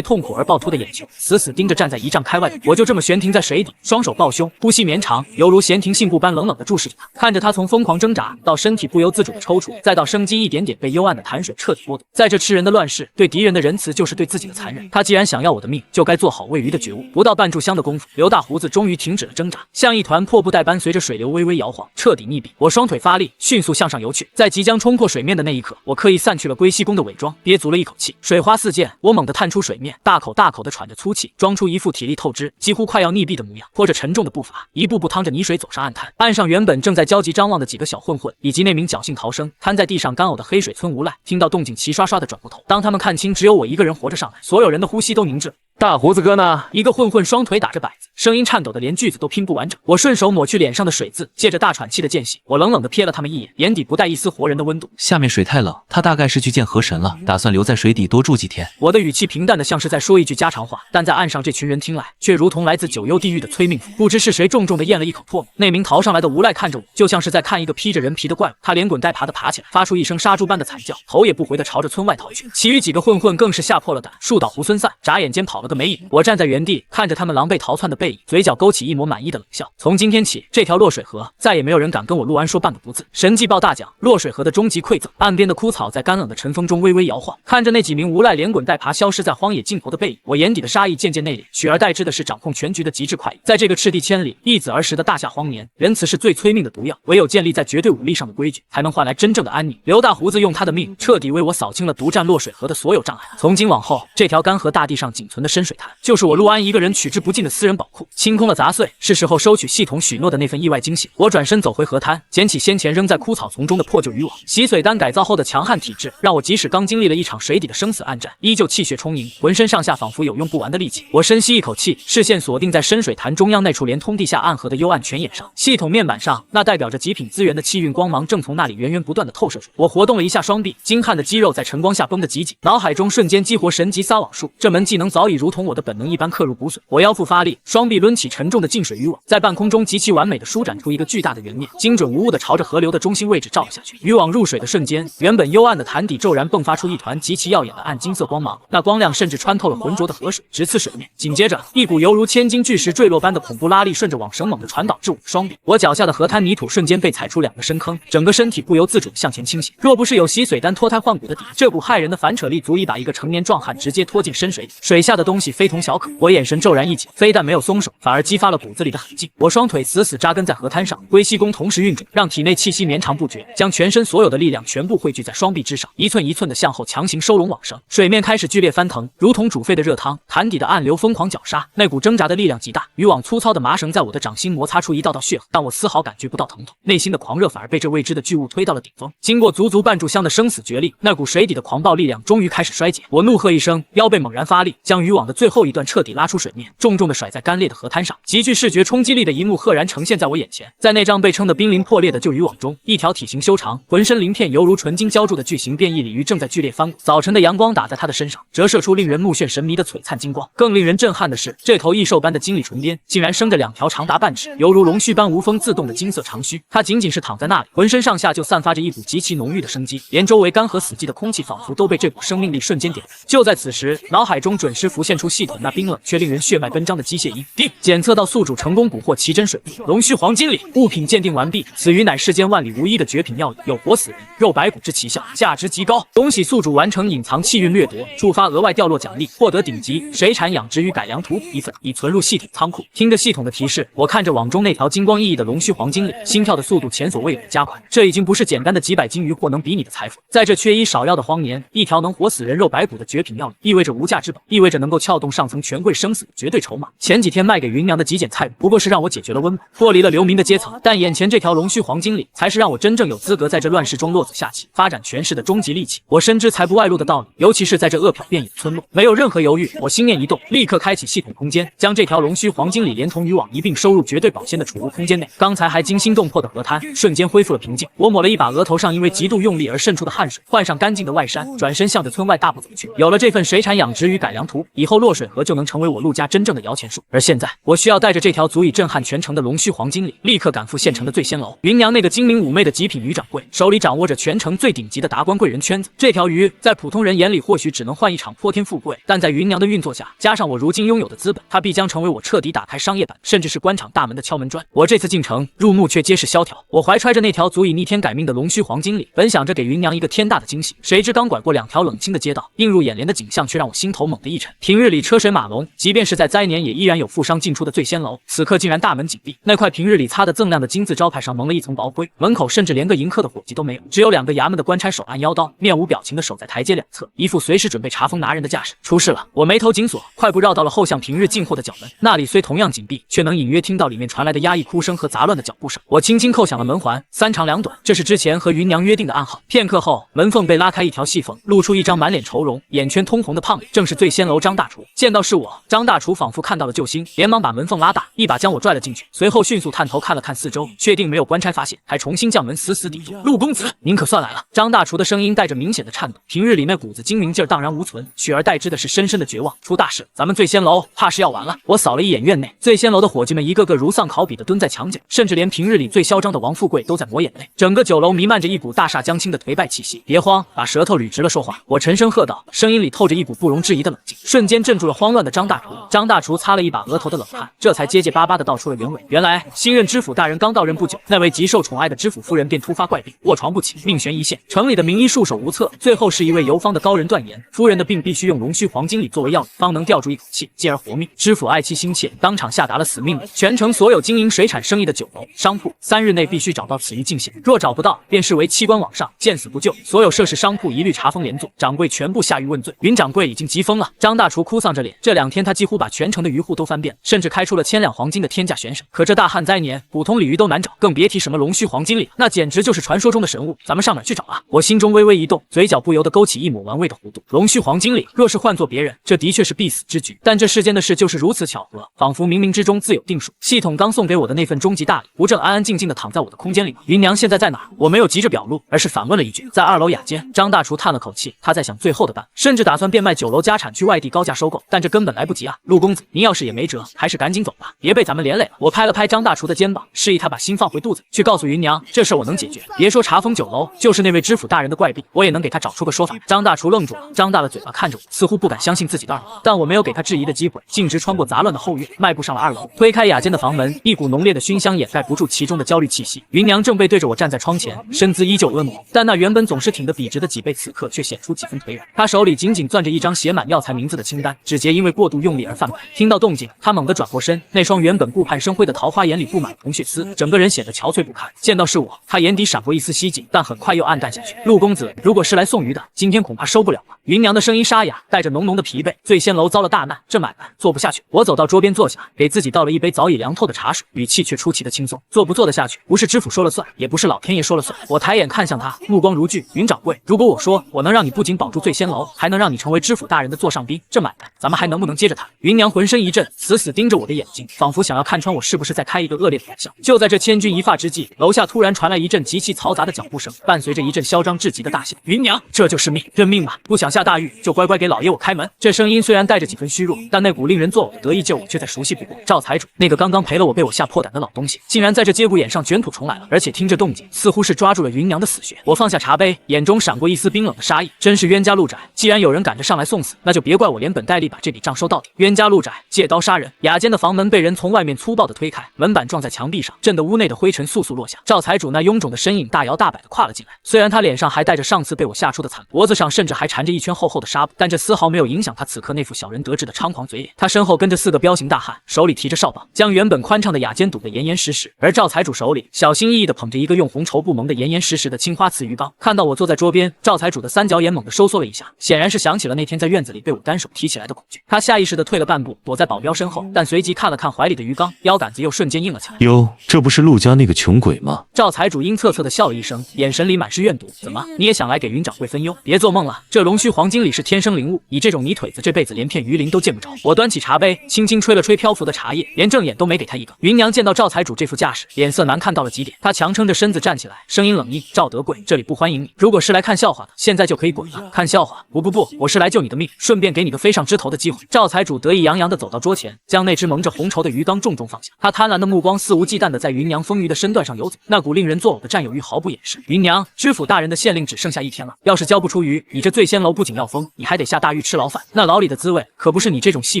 A: 痛苦而暴突的眼球，死死盯着站在1丈开外的我，就这么悬停在水底，双手抱胸，呼吸绵长，犹如闲庭信步般冷冷地注视着他，看着他从疯狂挣扎到身体不由自主的抽搐，再到生机一点点被幽暗的潭水彻底剥夺。在这吃人的乱世，对敌人的仁慈就是对自己的残忍。他既然想要我的命，就该做好喂鱼的觉悟。不到半炷香的功夫，刘大胡子终于停止了挣扎，像一团破布袋般随着水流微微摇晃，彻底溺毙。我双腿发力，迅速向上游去，在即将冲破水面的那一刻，我刻意散去了龟息功的伪装，憋足了一口气，水花四溅，我猛地探出水面，大口大口地喘着粗气，装出一副体力透支，几乎快要溺毙的模样，拖着沉重的步伐，一步步趟着泥水走上岸滩。岸上原本正在焦急张望的几个小混混，以及那名侥幸逃生瘫在地上干呕的黑水村无赖，听到动静齐刷刷地转过头。当他们看清只有我一个人活着上来，所有人的呼吸都凝滞了。
I: 大胡子哥呢？
A: 一个混混双腿打着摆子，声音颤抖的连句子都拼不完整。我顺手抹去脸上的水渍，借着大喘气的间隙，我冷冷地瞥了他们一眼，眼底不带一丝活人的温度。
H: 下面水太冷，他大概是去见河神了，打算留在水底多住几天。
A: 我的语气平淡的像是在说一句家常话，但在岸上这群人听来，却如同来自九幽地狱的催命符。不知是谁重重地咽了一口唾沫。那名逃上来的无赖看着我，就像是在看一个披着人皮的怪物。他连滚带爬地爬起来，发出一声杀猪般的惨叫，头也不回地朝着村外逃去。其余几个混混更是吓破了胆，树倒猢狲散，眨眼间跑了个个没影。我站在原地看着他们狼狈逃窜的背影，嘴角勾起一抹满意的冷笑。从今天起，这条落水河再也没有人敢跟我陆安说半个不字。神迹报大奖，落水河的终极馈赠。岸边的枯草在干冷的晨风中微微摇晃，看着那几名无赖连滚带爬消失在荒野尽头的背影，我眼底的杀意渐渐内敛，取而代之的是掌控全局的极致快意。在这个赤地千里、易子而食的大夏荒年，仁慈是最催命的毒药，唯有建立在绝对武力上的规矩，才能换来真正的安宁。刘大胡子用他的命彻底为我扫清了独占落水河的所有障碍。从今往后，这条干涸大地上仅存的深水潭，就是我陆安一个人取之不尽的私人宝库。清空了杂碎，是时候收取系统许诺的那份意外惊喜。我转身走回河滩，捡起先前扔在枯草丛中的破旧渔网。洗髓丹改造后的强悍体质，让我即使刚经历了一场水底的生死暗战，依旧气血充盈，浑身上下仿佛有用不完的力气。我深吸一口气，视线锁定在深水潭中央那处连通地下暗河的幽暗泉眼上。系统面板上那代表着极品资源的气运光芒正从那里源源不断的透射出。我活动了一下双臂，精悍的肌肉在晨光下绷得极紧，脑海中瞬间激活神级撒网术，这门技能早已如同我的本能一般刻入骨髓。我腰腹发力，双臂抡起沉重的净水渔网，在半空中极其完美的舒展出一个巨大的圆面，精准无误的朝着河流的中心位置照了下去。渔网入水的瞬间，原本幽暗的潭底骤然迸发出一团极其耀眼的暗金色光芒，那光亮甚至穿透了浑浊的河水，直刺水面。紧接着，一股犹如千斤巨石坠落般的恐怖拉力顺着网绳猛地传导至我的双臂，我脚下的河滩泥土瞬间被踩出2个深坑，整个身体不由自主地向前倾斜。若不是有洗髓丹脱胎换骨的底，这股骇人的反扯力足以把一个成年壮汉直接拖进深水里。水下的东西非同小可，我眼神骤然一紧，非但没有松手，反而激发了骨子里的狠劲。我双腿死死扎根在河滩上，龟息功同时运转，让体内气息绵长不绝，将全身所有的力量全部汇聚在双臂之上，一寸一寸的向后强行收拢网绳。水面开始剧烈翻腾，如同煮沸的热汤，潭底的暗流疯狂绞杀，那股挣扎的力量极大。渔网粗糙的麻绳在我的掌心摩擦出一道道血痕，但我丝毫感觉不到疼痛，内心的狂热反而被这未知的巨物推到了顶峰。经过足足半炷香的生死决力，那股水底的狂暴力量终于开始衰竭。我怒喝一声，腰背猛然发力，将渔网的最后一段彻底拉出水面，重重的甩在干裂的河滩上。极具视觉冲击力的一幕赫然呈现在我眼前。在那张被称得濒临破裂的旧渔网中，一条体型修长、浑身鳞片犹如纯金浇铸的巨型变异鲤鱼正在剧烈翻滚。早晨的阳光打在它的身上，折射出令人目眩神迷的璀璨金光。更令人震撼的是，这头异兽般的金鲤唇边竟然生着2条长达半尺、犹如龙须般无风自动的金色长须。它仅仅是躺在那里，浑身上下就散发着一股极其浓郁的生机，连周围干涸死寂的空气仿佛都被这股生命力瞬间点燃。就在此时，脑海中准时浮现出系统那冰冷却令人血脉奔张的机械音：定，检测到宿主成功捕获奇珍水物，龙须黄金鲤，物品鉴定完毕。此鱼乃世间万里无一的绝品药理，有活死人、肉白骨之奇效，价值极高。恭喜宿主完成隐藏气运掠夺，触发额外掉落奖励，获得顶级水产养殖与改良图谱1份，已存入系统仓库。听着系统的提示，我看着网中那条金光熠熠的龙须黄金鲤，心跳的速度前所未有的加快。这已经不是简单的几百斤鱼或能比拟的财富，在这缺医少药的荒年，一条能活死人肉白骨的绝品药理，意味着无价之宝，意味着能够撬动上层权贵生死的绝对筹码。前几天卖给芸娘的极简菜不过是让我解决了温饱，脱离了流民的阶层，但眼前这条龙须黄金鲤才是让我真正有资格在这乱世中落子下棋，发展权势的终极利器。我深知财不外露的道理，尤其是在这饿殍遍野的村落。没有任何犹豫，我心念一动，立刻开启系统空间，将这条龙须黄金鲤连同渔网一并收入绝对保鲜的储物空间内。刚才还惊心动魄的河滩瞬间恢复了平静。我抹了一把额头上因为极度用力而渗出的汗水，换上干净的外衫，转身向着村外大步走去。有了这份水产养殖与改良图，以后落水河就能成为我陆家真正的摇钱树。而现在，我需要带着这条足以震撼全城的龙须黄金鲤，立刻赶赴县城的醉仙楼。芸娘那个精明妩媚的极品鱼掌柜，手里掌握着全城最顶级的达官贵人圈子。这条鱼在普通人眼里或许只能换一场泼天富贵，但在芸娘的运作下，加上我如今拥有的资本，它必将成为我彻底打开商业版，甚至是官场大门的敲门砖。我这次进城，入目却皆是萧条。我怀揣着那条足以逆天改命的龙须黄金鲤，本想着给芸娘一个天大的惊喜，谁知刚拐过2条冷清的街道，映入眼帘的景象却让我心头猛地一沉。平日里车水马龙，即便是在灾年也依然有富商进出的醉仙楼，此刻竟然大门紧闭。那块平日里擦得锃亮的金字招牌上蒙了一层薄灰，门口甚至连个迎客的伙计都没有，只有2个衙门的官差手按腰刀，面无表情地守在台阶2侧，一副随时准备查封拿人的架势。出事了！我眉头紧锁，快步绕到了后巷平日进货的角门，那里虽同样紧闭，却能隐约听到里面传来的压抑哭声和杂乱的脚步声。我轻轻扣响了门环，3长2短，这是之前和芸娘约定的暗号。片刻后，门缝被拉开一条细缝，露出一张满脸愁容、眼圈通红的胖脸，正是醉仙楼张大厨。见到是我，张大厨仿佛看到了救星，连忙把门缝拉大，一把将我拽了进去，随后迅速探头看了看四周，确定没有官差发现，还重新将门死死抵住。陆公子，您可算来了！张大厨的声音带着明显的颤抖，平日里那股子精明劲儿荡然无存，取而代之的是深深的绝望。出大事，咱们醉仙楼怕是要完了。我扫了一眼院内，醉仙楼的伙计们一个个如丧考妣的蹲在墙角，甚至连平日里最嚣张的王富贵都在抹眼泪。整个酒楼弥漫着一股大厦将倾的颓败气息。别慌，把舌头捋直了说话。我沉声喝道，声音里透着一股不容置疑的冷静。瞬间间镇住了慌乱的张大厨。张大厨擦了一把额头的冷汗，这才结结巴巴的道出了原委。原来新任知府大人刚到任不久，那位极受宠爱的知府夫人便突发怪病，卧床不起，命悬一线。城里的名医束手无策，最后是一位游方的高人断言，夫人的病必须用龙须黄金李作为药引，方能吊住一口气，继而活命。知府爱妻心切，当场下达了死命令，全城所有经营水产生意的酒楼、商铺，3日内必须找到此鱼进献，若找不到，便视为弃官网上，见死不救。所有涉事商铺一律查封连坐，掌柜全部下狱问罪。云掌柜已经急疯了，张大厨哭丧着脸，这2天他几乎把全城的鱼户都翻遍，甚至开出了1000两黄金的天价悬赏。可这大旱灾年，普通鲤鱼都难找，更别提什么龙须黄金鲤，那简直就是传说中的神物，咱们上哪儿去找啊？我心中微微一动，嘴角不由得勾起一抹玩味的弧度。龙须黄金鲤，若是换做别人，这的确是必死之局，但这世间的事就是如此巧合，仿佛冥冥之中自有定数。系统刚送给我的那份终极大礼，不正安安静静的躺在我的空间里吗？云娘现在在哪儿？我没有急着表露，而是反问了一句。在2楼雅间。张大厨叹了口气，他在想最后的办法，甚至打算变卖酒楼家产去外地高价收购，但这根本来不及啊！陆公子，您要是也没辙，还是赶紧走吧，别被咱们连累了。我拍了拍张大厨的肩膀，示意他把心放回肚子，去告诉云娘，这事我能解决。别说查封酒楼，就是那位知府大人的怪病，我也能给他找出个说法。张大厨愣住了，张大了嘴巴看着我，似乎不敢相信自己的耳朵，但我没有给他质疑的机会，径直穿过杂乱的后院，迈步上了2楼。推开雅间的房门，一股浓烈的熏香掩盖不住其中的焦虑气息。云娘正背对着我站在窗前，身姿依旧婀娜，但那原本总是挺得笔直的脊背，此刻却显出几分颓然。她手里紧紧攥着一张写满药材名字的清单，指节因为过度用力而泛白。听到动静，她猛地转过身，那双原本顾盼生辉的桃花眼里布满了红血丝，整个人显得憔悴不堪。见到是我，她眼底闪过一丝希冀，但很快又暗淡下去。陆公子，如果是来送鱼的，今天恐怕收不了了。云娘的声音沙哑，带着浓浓的疲惫。醉仙楼遭了大难，这买卖做不下去。我走到桌边坐下，给自己倒了一杯早已凉透的茶水，语气却出奇的轻松。做不做得下去，不是知府说了算，也不是老天爷说了算。我抬眼看向他，目光如炬。云掌柜，如果我说我能让你不仅保住醉仙楼，还能让你成为知府大人的座上宾，这买卖咱们还能不能接着谈？云娘浑身一震，死死盯着我的眼睛，仿佛想要看穿我是不是在开一个恶劣的玩笑。就在这千钧一发之际，楼下突然传来一阵极其嘈杂的脚步声，伴随着一阵嚣张至极的大笑。云娘，这就是命，认命吧，不想下大狱就乖乖给老爷我开门。这声音虽然带着几分虚弱，但那股令人作呕的得意劲我却再熟悉不过。赵财主，那个刚刚陪了我被我吓破胆的老东西，竟然在这节骨眼上卷土重来了，而且听这动静，似乎是抓住了云娘的死穴。我放下茶杯，眼中闪过一丝冰冷的杀意，真是冤家路窄，既然有人赶着上来送死，那就别怪我连本带利把这笔账收到底。冤家路窄，借刀杀人。雅间的房门被人从外面粗暴的推开，门板撞在墙壁上，震得屋内的灰尘簌簌落下。赵财主那臃肿的身影大摇大摆地跨了进来，虽然他脸上还带着上次被我吓出的惨，脖子上甚至还缠着一圈厚厚的纱布，但这丝毫没有影响他此刻那副小人得志的猖狂嘴脸。他身后跟着4个彪形大汉，手里提着哨棒，将原本宽敞的雅间堵得严严实实。而赵财主手里小心翼翼地捧着一个用红绸布蒙得严严实实的青花瓷鱼缸。看到我坐在桌边，赵财主的3角眼猛地收缩了一下，显然是想起了那天在院子里被我单手提起来的恐惧。他下意识地退了半步，躲在保镖身后，但随即看了看怀里的鱼缸，腰杆子又瞬间硬了起来。
L: 哟，这不是陆家那个穷鬼吗？
A: 赵财主阴恻恻地笑了一声，眼神里满是怨毒。怎么，你也想来给云掌柜分忧？别做梦了，这龙须黄金鲤是天生灵物，你这种泥腿子这辈子连片鱼鳞都见不着。我端起茶杯，轻轻吹了吹漂浮的茶叶，连正眼都没给他一个。云娘见到赵财主这副架势，脸色难看到了极点。她强撑着身子站起来，声音冷硬：赵德贵，这里不欢迎你。如果是来看笑话的，现在就可以滚了。看笑话？不，我是来救你的命，顺便给你个飞上枝头的机会。赵财主得意洋洋地走到桌前，将那只蒙着红绸的鱼缸重重放下。他贪婪的目光肆无忌惮地在云娘丰腴的身段上游走，那股令人作呕的占有欲毫不掩饰。云娘，知府大人的县令只剩下1天了，要是交不出鱼，你这醉仙楼不仅要封，你还得下大狱吃牢饭。那牢里的滋味，可不是你这种细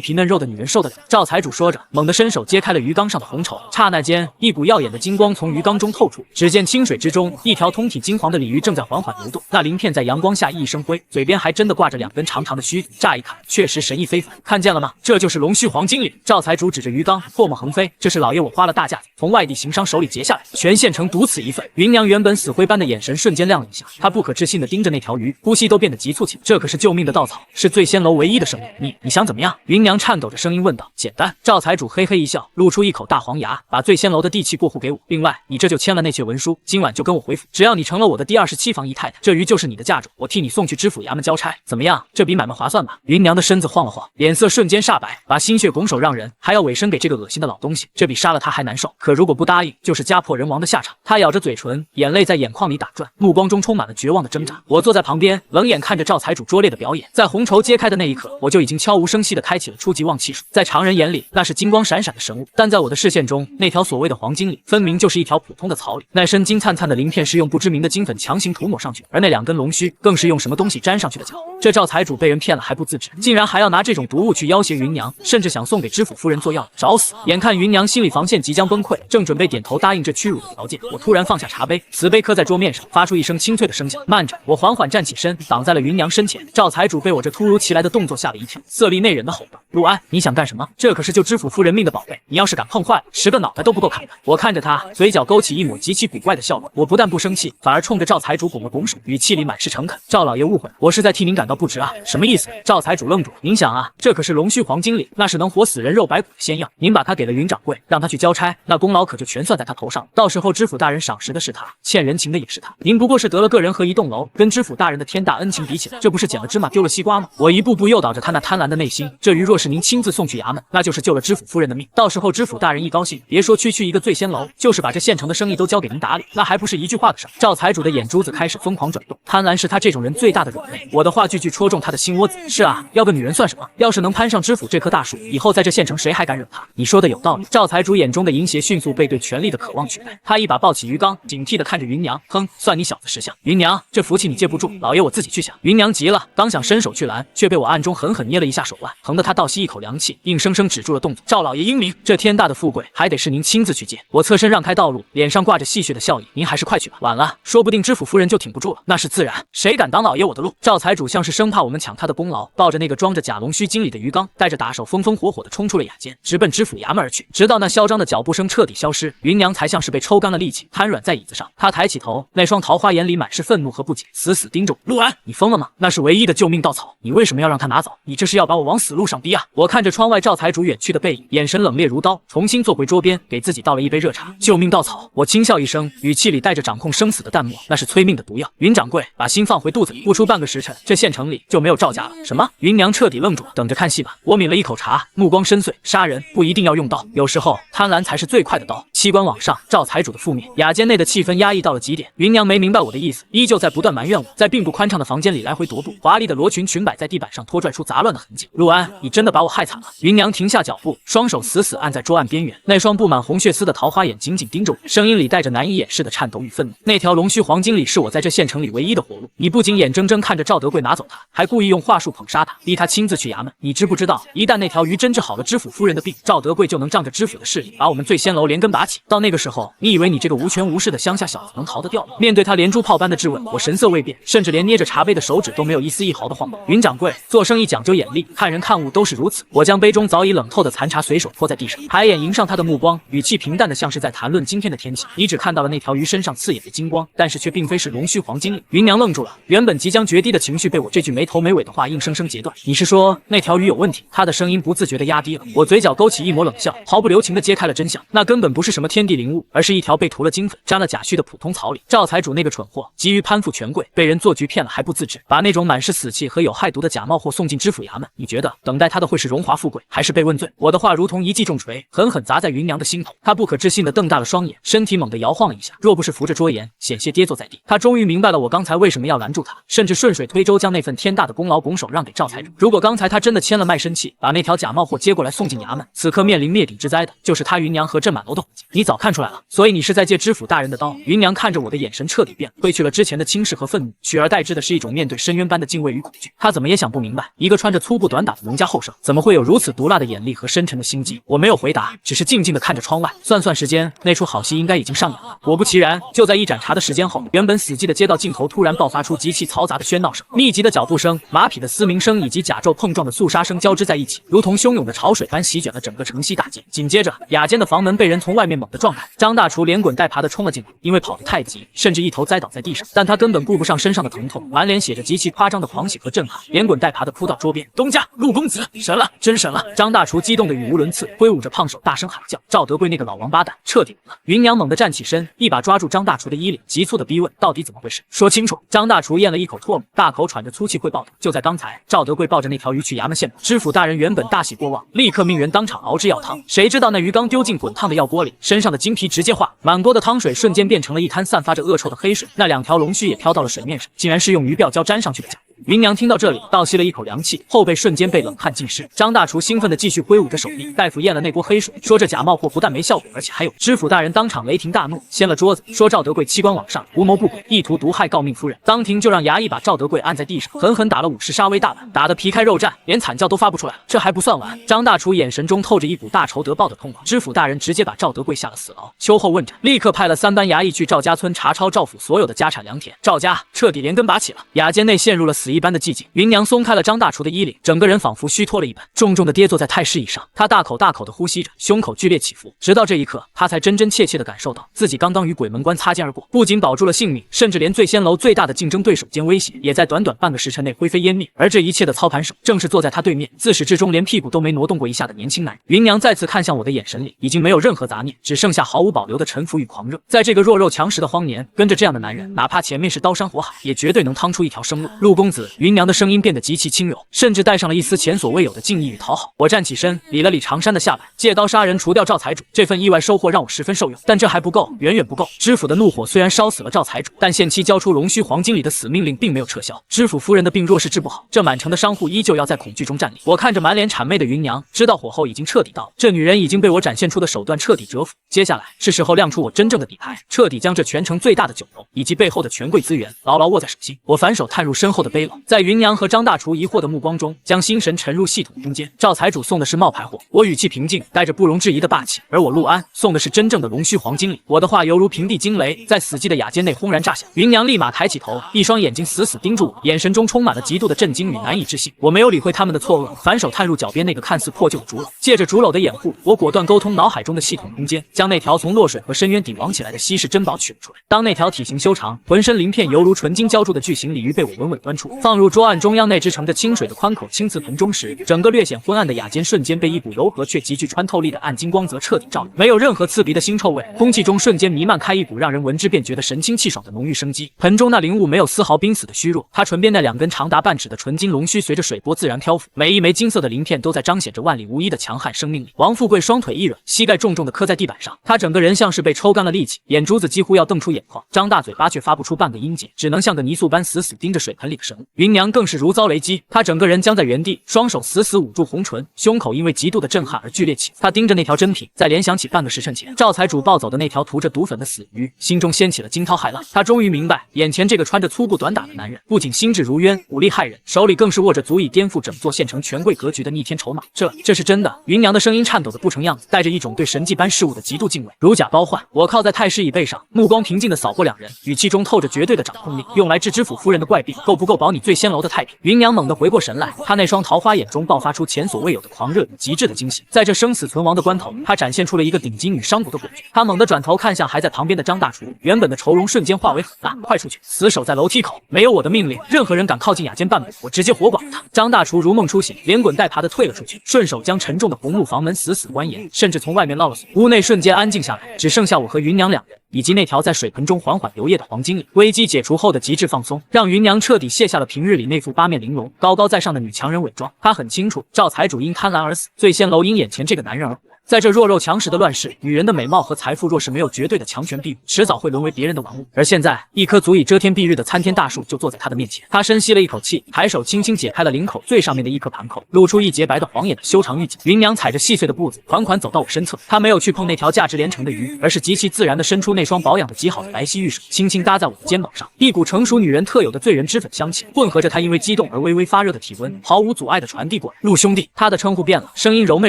A: 皮嫩肉的女人受得了。赵财主说着，猛地伸手揭开了鱼缸上的红绸，刹那间，一股耀眼的金光从鱼缸中透出。只见清水之中，一条通体金黄的鲤鱼正在缓缓流动，那鳞片在阳光下熠熠生辉，嘴边还真的挂着2根长长的须子，乍一看确实神异非凡。看见了吗？这就是龙须黄金鲤。赵财主指着鱼缸，唾沫横飞，这是老爷我花了大价子从外地行商手里劫下来，全县城独此一份。云娘原本死灰般的眼神瞬间亮了一下，她不可置信地盯着那条鱼，呼吸都变得急促起来。这可是救命的稻草，是醉仙楼唯一的生命。你想怎么样？云娘颤抖着声音问道。简单。赵财主嘿嘿一笑，露出一口大黄牙，把醉仙楼的地契过户给我。另外，你这就签了那些文书，今晚就跟我回府，只要你成了我的第27房姨太太，这鱼就是你的嫁妆，我替你送去知府衙门交差，怎么样？这笔买卖划算吧？云娘的身子晃了晃，脸色瞬间煞白，把心血拱手让人，还要委身给这个恶心的老东西，这比杀了他还难受。可如果不答应，就是家破人亡的下场。他咬着嘴唇，眼泪在眼眶里打转，目光中充满了绝望的挣扎。我坐在旁边，冷眼看着赵财主拙劣的表演。在红绸揭开的那一刻，我就已经悄无声息地开启了初级旺气术。在常人眼里，那是金光闪闪的神物，但在我的视线中，那条所谓的黄金鲤，分明就是一条普通的草鲤。那身金灿灿的鳞片是用不知名的金粉强行涂抹上去的，而那2根龙须更是用什么东西粘上去的脚。这赵财主被人骗了还不自知，竟然然还要拿这种毒物去要挟云娘，甚至想送给知府夫人做药，找死！眼看云娘心理防线即将崩溃，正准备点头答应这屈辱的条件，我突然放下茶杯，瓷杯磕在桌面上，发出一声清脆的声响。慢着，我缓缓站起身，挡在了云娘身前。赵财主被我这突如其来的动作吓了一跳，色厉内荏的吼道：“陆安，你想干什么？这可是救知府夫人命的宝贝，你要是敢碰坏了，10个脑袋都不够砍的。”我看着他，嘴角勾起一抹极其古怪的笑容。我不但不生气，反而冲着赵财主拱了拱手，语气里满是诚恳：“赵老爷误会了，我是在替您感到不值啊。”什么意思？赵财主愣住。您想啊，这可是龙须黄金锭，那是能活死人肉白骨的仙药。您把它给了云掌柜，让他去交差，那功劳可就全算在他头上。到时候知府大人赏识的是他，欠人情的也是他。您不过是得了个人和一栋楼，跟知府大人的天大恩情比起来，这不是捡了芝麻丢了西瓜吗？我一步步诱导着他那贪婪的内心。这鱼若是您亲自送去衙门，那就是救了知府夫人的命。到时候知府大人一高兴，别说区区一个醉仙楼，就是把这县城的生意都交给您打理，那还不是一句话的事。赵财主的眼珠子开始疯狂转动，贪婪是他这种人最大的软肋。我的话句句戳中他的心窝子。是啊，要个女人算什么？要是能攀上知府这棵大树，以后在这县城谁还敢惹他？你说的有道理。赵财主眼中的淫邪迅速被对权力的渴望取代，他一把抱起鱼缸，警惕地看着云娘，哼，算你小子识相。云娘，这福气你借不住，老爷我自己去享。云娘急了，刚想伸手去拦，却被我暗中狠狠捏了一下手腕，疼得她倒吸一口凉气，硬生生止住了动作。赵老爷英明，这天大的富贵还得是您亲自去借。我侧身让开道路，脸上挂着戏谑的笑意，您还是快去吧，晚了说不定知府夫人就挺不住了。那是自然，谁敢挡老爷我的路？赵财主像是生怕我们抢他的功劳，抱着那个装着假龙须金里的鱼缸，带着打手风风火火地冲出了雅间，直奔知府衙门而去。直到那嚣张的脚步声彻底消失，云娘才像是被抽干了力气，瘫软在椅子上。她抬起头，那双桃花眼里满是愤怒和不解，死死盯着我。陆安，你疯了吗？那是唯一的救命稻草，你为什么要让他拿走？你这是要把我往死路上逼啊！我看着窗外赵财主远去的背影，眼神冷冽如刀，重新坐回桌边，给自己倒了一杯热茶。救命稻草！我轻笑一声，语气里带着掌控生死的淡漠，那是催命的毒药。云掌柜，把心放回肚子里，不出半个时辰，这县城里就没有赵家了。什么？云娘彻底愣住，等着看戏吧。我抿了一口茶，目光深邃，杀人不一定要用刀，有时候贪婪才是最快的刀。七官往上，赵财主的覆灭，雅间内的气氛压抑到了极点。云娘没明白我的意思，依旧在不断埋怨我，在并不宽敞的房间里来回踱步，华丽的罗裙裙摆在地板上拖拽出杂乱的痕迹。陆安，你真的把我害惨了。云娘停下脚步，双手死死按在桌案边缘，那双布满红血丝的桃花眼紧紧盯着我，声音里带着难以掩饰的颤抖与愤怒。那条龙须黄金锭是我在这县城里唯一的活路，你不仅眼睁睁看着赵德贵拿走它，还故意用话术捧杀他，逼他亲自去衙门。你知不知道，一旦那条鱼真治好了知府夫人的病，赵德贵就能仗着知府的势力，把我们醉仙楼连根拔起。到那个时候，你以为你这个无权无势的乡下小子能逃得掉吗？面对他连珠炮般的质问，我神色未变，甚至连捏着茶杯的手指都没有一丝一毫的晃动。云掌柜，做生意讲究眼力，看人看物都是如此。我将杯中早已冷透的残茶随手泼在地上，抬眼迎上他的目光，语气平淡的像是在谈论今天的天气。你只看到了那条鱼身上刺眼的金光，但是却并非是龙须黄金锭。云娘愣住了，原本即将决堤的情绪被我这句没头没尾的话硬生生截断。你是说那条鱼有问题？他的声音不自觉的压低了。我嘴角勾起一抹冷笑，毫不留情的揭开了真相，那根本不是什么天地灵物，而是一条被涂了金粉、沾了假须的普通草鲤。赵财主那个蠢货，急于攀附权贵，被人做局骗了还不自知，把那种满是死气和有害毒的假冒货送进知府衙门。你觉得等待他的会是荣华富贵，还是被问罪？我的话如同一记重锤，狠狠砸在云娘的心头。她不可置信的瞪大了双眼，身体猛地摇晃了一下，若不是扶着桌沿，险些跌坐在地。她终于明白了我刚才为什么要拦住她，甚至顺水推舟将那份天大的功劳拱手让给赵财主。如果刚才她真的签了卖身契，把那条假冒货接过来送进衙门，此刻面临灭顶之灾的就是她云娘和镇满楼的伙计。你早看出来了，所以你是在借知府大人的刀。云娘看着我的眼神彻底变了，褪去了之前的轻视和愤怒，取而代之的是一种面对深渊般的敬畏与恐惧。她怎么也想不明白，一个穿着粗布短打的农家后生，怎么会有如此毒辣的眼力和深沉的心机？我没有回答，只是静静地看着窗外，算算时间，那出好戏应该已经上演了。果不其然，就在一盏茶的时间后，原本死寂的街道尽头突然爆发出极其嘈杂的喧闹声，密集的脚步声、马匹的嘶鸣声以及甲胄碰撞的肃杀声交织在一起，如同汹涌的潮水般席卷了整个城西大街。紧接着，雅间的房门被人从外面猛地撞开，张大厨连滚带爬地冲了进来，因为跑得太急，甚至一头栽倒在地上，但他根本顾不上身上的疼痛，满脸写着极其夸张的狂喜和震撼，连滚带爬地扑到桌边。东家，陆公子，神了，真神了！张大厨激动得语无伦次，挥舞着胖手大声喊叫。赵德贵那个老王八蛋彻底了！云娘猛地站起身，一把抓住张大厨的衣领，急促地逼问：到底怎么回事？说清楚！张大厨咽了一口唾沫，大口喘着粗气汇报道：就在刚才，赵德贵抱着那条鱼去衙门献宝，知府大人原本大喜过望，立刻命人当场熬制药汤，谁知道那鱼刚丢进滚烫的药锅里，身上的金皮直接化，满锅的汤水瞬间变成了一滩散发着恶臭的黑水，那2条龙须也飘到了水面上，竟然是用鱼鳔胶粘上去的浆。芸娘听到这里，倒吸了一口凉气，后背瞬间被冷汗浸湿。张大厨兴奋地继续挥舞着手臂，大夫验了那锅黑水，说这假冒货不但没效果，而且还有。知府大人当场雷霆大怒，掀了桌子，说赵德贵欺官罔上，图谋不轨，意图毒害诰命夫人。当庭就让衙役把赵德贵按在地上，狠狠打了50杀威大板，打得皮开肉绽，连惨叫都发不出来了。这还不算完，张大厨眼神中透着一股大仇得报的痛快。知府大人直接把赵德贵下了死牢，秋后问斩，立刻派了3班衙役去赵家村查抄赵府所有的家产良田，赵家彻底连根拔起了。雅间内陷入了死一般的寂静。芸娘松开了张大厨的衣领，整个人仿佛虚脱了一般，重重的跌坐在太师椅上。他大口大口的呼吸着，胸口剧烈起伏。直到这一刻，他才真真切切的感受到自己刚刚与鬼门关擦肩而过，不仅保住了性命，甚至连醉仙楼最大的竞争对手兼威胁，也在短短半个时辰内灰飞烟灭。而这一切的操盘手，正是坐在他对面，自始至终连屁股都没挪动过一下的年轻男人。芸娘再次看向我的眼神里，已经没有任何杂念，只剩下毫无保留的臣服与狂热。在这个弱肉强食的荒年，跟着这样的男人，哪怕前面是刀山火海，也绝对能趟出一条生路。陆公子，芸娘的声音变得极其轻柔，甚至带上了一丝前所未有的敬意与讨好。我站起身，理了理长衫的下摆，借刀杀人，除掉赵财主。这份意外收获让我十分受用，但这还不够，远远不够。知府的怒火虽然烧死了赵财主，但限期交出龙须黄金里的死命令并没有撤销。知府夫人的病若是治不好，这满城的商户依旧要在恐惧中站立。我看着满脸谄媚的芸娘，知道火候已经彻底到了，这女人已经被我展现出的手段彻底折服。接下来是时候亮出我真正的底牌，彻底将这全城最大的酒楼以及背后的权贵资源牢牢握在手心。我反手探入身后的背篓，在芸娘和张大厨疑惑的目光中，将心神沉入系统空间。赵财主送的是冒牌货，我语气平静，带着不容置疑的霸气；而我陆安送的是真正的龙须黄金礼。我的话犹如平地惊雷，在死寂的雅间内轰然炸响。芸娘立马抬起头，一双眼睛死死盯住我，眼神中充满了极度的震惊与难以置信。我没有理会他们的错愕，反手探入脚边那个看似破旧的竹篓，借着竹篓的掩护，我果断沟通脑海中的系统空间，将那条从落水和深渊顶王起来的稀世珍宝取了出来。当那条体型修长、浑身鳞片犹如纯金浇铸的巨型鲤鱼被我稳稳端出，放入桌案中央那只盛着清水的宽口青瓷盆中时，整个略显昏暗的雅间瞬间被一股柔和却极具穿透力的暗金光泽彻底照亮，没有任何刺鼻的腥臭味，空气中瞬间弥漫开一股让人闻之便觉得神清气爽的浓郁生机。盆中那灵物没有丝毫濒死的虚弱，它唇边那2根长达半尺的纯金龙须随着水波自然漂浮，每一枚金色的鳞片都在彰显着万里无一的强悍生命力。王富贵双腿一软，膝盖重重地磕在地板上，他整个人像是被抽干了力气，眼珠子几乎要瞪出眼眶，张大嘴巴却发不出半个音节，只能像个泥塑般死死盯着水盆里的生物。芸娘更是如遭雷击，她整个人僵在原地，双手死死捂住红唇，胸口因为极度的震撼而剧烈起伏。她盯着那条珍品，再联想起半个时辰前赵财主抱走的那条涂着毒粉的死鱼，心中掀起了惊涛骇浪。她终于明白，眼前这个穿着粗布短打的男人，不仅心智如渊，武力骇人，手里更是握着足以颠覆整座县城权贵格局的逆天筹码。这是真的。芸娘的声音颤抖的不成样子，带着一种对神迹般事物的极度敬畏。如假包换，我靠在太师椅背上，目光平静地扫过2人，语气中透着绝对的掌控力，用来治知府夫人的怪病，够不够保你醉仙楼的太平？芸娘猛地回过神来，她那双桃花眼中爆发出前所未有的狂热与极致的惊喜。在这生死存亡的关头，她展现出了一个顶级女商贾的诡谲。她猛地转头看向还在旁边的张大厨，原本的愁容瞬间化为狠辣，快出去，死守在楼梯口，没有我的命令，任何人敢靠近雅间半步，我直接活剐他。张大厨如梦初醒，连滚带爬的退了出去，顺手将沉重的红木房门死死关严，甚至从外面烙了锁。屋内瞬间安静下来，只剩下我和芸娘2人，以及那条在水盆中缓缓流液的黄金鲤。危机解除后的极致放松，让芸娘彻底卸下了平日里那副8面玲珑、高高在上的女强人伪装。她很清楚，赵财主因贪婪而死，醉仙楼因眼前这个男人而活。在这弱肉强食的乱世，女人的美貌和财富若是没有绝对的强权庇护，迟早会沦为别人的玩物。而现在，一棵足以遮天蔽日的参天大树就坐在她的面前。她深吸了一口气，抬手轻轻解开了领口最上面的一颗盘口，露出一洁白的黄眼的修长玉颈。芸娘踩着细碎的步子，缓缓走到我身侧。她没有去碰那条价值连城的鱼，而是极其自然地伸出那双保养的极好的白皙玉手，轻轻搭在我的肩膀上。一股成熟女人特有的醉人脂粉香气，混合着她因为激动而微微发热的体温，毫无阻碍地传递过来。陆兄弟，她的称呼变了，声音柔媚